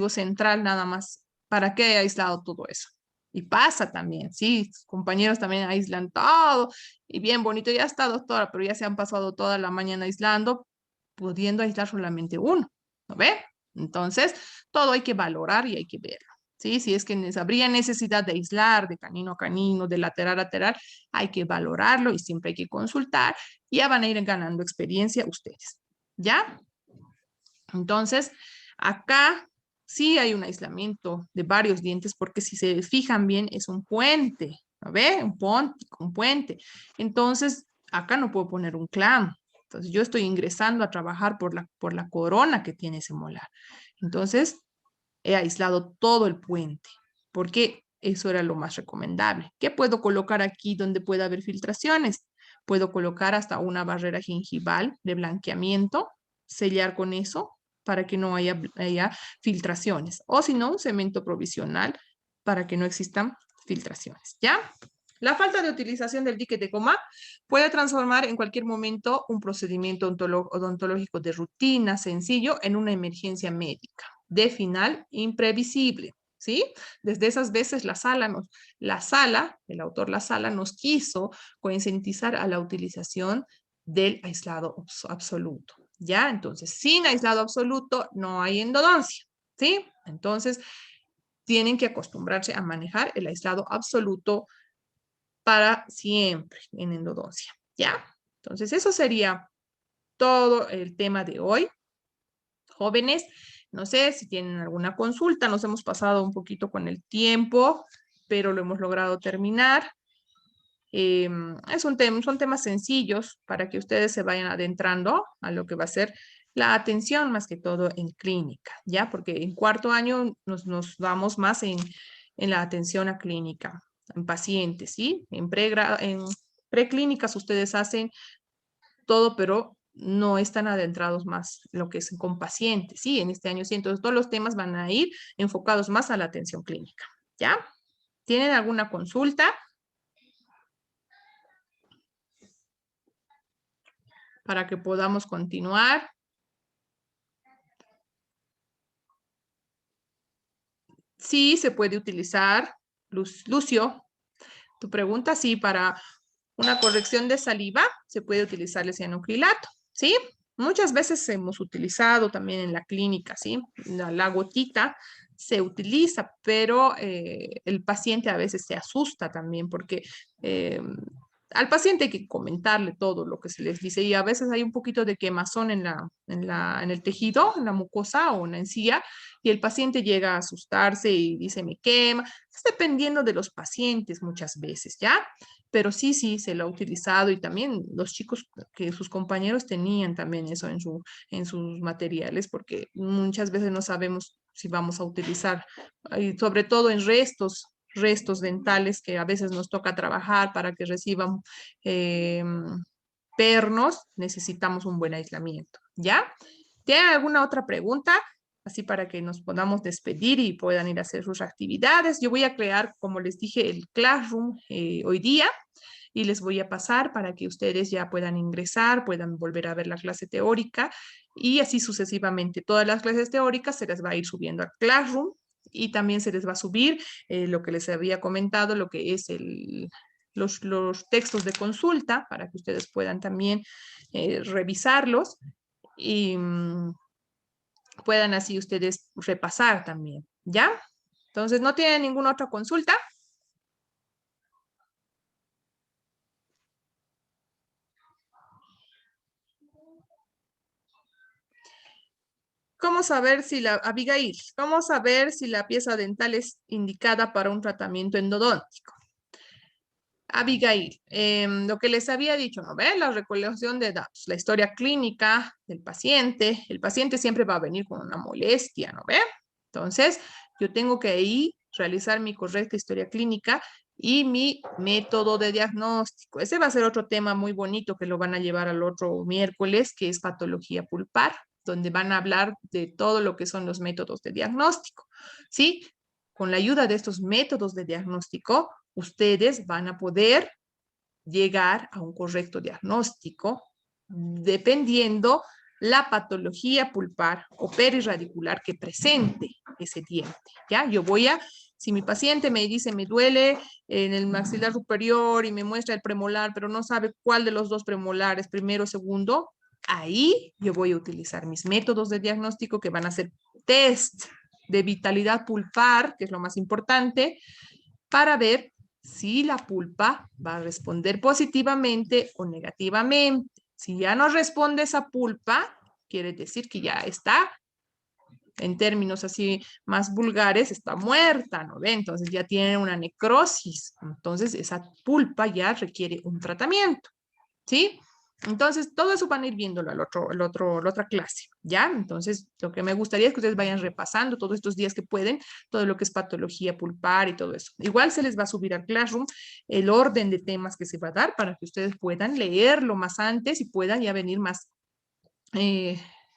central nada más. ¿Para qué he aislado todo eso? Y pasa también, sí, sus compañeros también aíslan todo y bien bonito, ya está doctora, pero ya se han pasado toda la mañana aislando, pudiendo aislar solamente uno, ¿no ve? Entonces, todo hay que valorar y hay que verlo. ¿Sí? Si es que habría necesidad de aislar de canino a canino, de lateral a lateral, hay que valorarlo y siempre hay que consultar. Ya van a ir ganando experiencia ustedes. ¿Ya? Entonces, acá sí hay un aislamiento de varios dientes porque si se fijan bien es un puente, ¿no ve? Un puente. Entonces, acá no puedo poner un clamp. Entonces, yo estoy ingresando a trabajar por la corona que tiene ese molar. Entonces, he aislado todo el puente porque eso era lo más recomendable. ¿Qué puedo colocar aquí donde pueda haber filtraciones? Puedo colocar hasta una barrera gingival de blanqueamiento, sellar con eso para que no haya filtraciones. O si no, un cemento provisional para que no existan filtraciones. ¿Ya? La falta de utilización del dique de goma puede transformar en cualquier momento un procedimiento odontológico de rutina sencillo en una emergencia médica de final imprevisible. ¿Sí? Desde esas veces el autor La Sala nos quiso concientizar a la utilización del aislado absoluto. ¿Ya? Entonces, sin aislado absoluto no hay endodoncia. ¿Sí? Entonces, tienen que acostumbrarse a manejar el aislado absoluto para siempre en endodoncia. ¿Ya? Entonces, eso sería todo el tema de hoy. Jóvenes, no sé si tienen alguna consulta, nos hemos pasado un poquito con el tiempo, pero lo hemos logrado terminar. Son temas sencillos para que ustedes se vayan adentrando a lo que va a ser la atención más que todo en clínica, ¿ya? Porque en cuarto año nos vamos más en la atención a clínica, en pacientes, ¿sí? En preclínicas ustedes hacen todo, pero no están adentrados más lo que es con pacientes, ¿sí? En este año sí, entonces todos los temas van a ir enfocados más a la atención clínica, ¿ya? ¿Tienen alguna consulta para que podamos continuar? Sí, se puede utilizar, Lucio, tu pregunta, sí, para una corrección de saliva se puede utilizar el cianocrilato, ¿sí? Muchas veces hemos utilizado también en la clínica, ¿sí? La gotita se utiliza, pero el paciente a veces se asusta también porque al paciente hay que comentarle todo lo que se les dice y a veces hay un poquito de quemazón en el tejido, en la mucosa o en la encía y el paciente llega a asustarse y dice me quema. Es dependiendo de los pacientes muchas veces, ¿ya? Pero sí, sí, se lo ha utilizado y también los chicos que sus compañeros tenían también eso en sus materiales porque muchas veces no sabemos si vamos a utilizar, y sobre todo en restos dentales que a veces nos toca trabajar para que reciban eh, pernos, necesitamos un buen aislamiento, ¿ya? ¿Tienen alguna otra pregunta? Así para que nos podamos despedir y puedan ir a hacer sus actividades. Yo voy a crear, como les dije, el Classroom hoy día y les voy a pasar para que ustedes ya puedan ingresar, puedan volver a ver la clase teórica y así sucesivamente. Todas las clases teóricas se les va a ir subiendo al Classroom y también se les va a subir lo que les había comentado, lo que es los textos de consulta para que ustedes puedan también revisarlos y puedan así ustedes repasar también, ¿ya? Entonces, ¿no tienen ninguna otra consulta? ¿Cómo saber si Abigail, cómo saber si la pieza dental es indicada para un tratamiento endodóntico? Abigail, lo que les había dicho, ¿no ve? La recolección de datos, la historia clínica del paciente. El paciente siempre va a venir con una molestia, ¿no ve? Entonces, yo tengo que ahí realizar mi correcta historia clínica y mi método de diagnóstico. Ese va a ser otro tema muy bonito que lo van a llevar al otro miércoles, que es patología pulpar, donde van a hablar de todo lo que son los métodos de diagnóstico, ¿sí? Con la ayuda de estos métodos de diagnóstico, ustedes van a poder llegar a un correcto diagnóstico dependiendo la patología pulpar o perirradicular que presente ese diente, ¿ya? Si mi paciente me dice me duele en el maxilar superior y me muestra el premolar, pero no sabe cuál de los dos premolares, primero o segundo, ahí yo voy a utilizar mis métodos de diagnóstico que van a ser test de vitalidad pulpar, que es lo más importante, para ver si la pulpa va a responder positivamente o negativamente. Si ya no responde esa pulpa, quiere decir que ya está, en términos así más vulgares, está muerta, ¿no ve? Entonces ya tiene una necrosis. Entonces esa pulpa ya requiere un tratamiento, ¿sí? Entonces, todo eso van a ir viéndolo la otra clase, ¿ya? Entonces, lo que me gustaría es que ustedes vayan repasando todos estos días que pueden, todo lo que es patología pulpar y todo eso. Igual se les va a subir al Classroom el orden de temas que se va a dar para que ustedes puedan leerlo más antes y puedan ya venir más,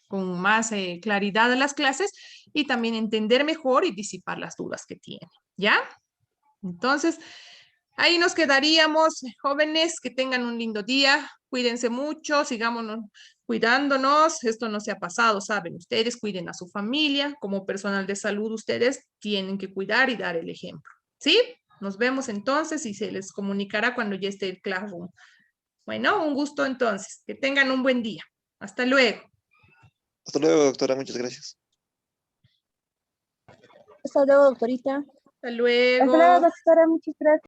con más claridad a las clases y también entender mejor y disipar las dudas que tienen, ¿ya? Entonces, ahí nos quedaríamos, jóvenes, que tengan un lindo día, cuídense mucho, sigámonos cuidándonos, esto no se ha pasado, saben, ustedes cuiden a su familia, como personal de salud, ustedes tienen que cuidar y dar el ejemplo, ¿sí? Nos vemos entonces y se les comunicará cuando ya esté el Classroom. Bueno, un gusto entonces, que tengan un buen día. Hasta luego. Hasta luego, doctora. Muchas gracias. Hasta luego, doctorita. Hasta Hasta luego, luego. doctora. Muchas gracias.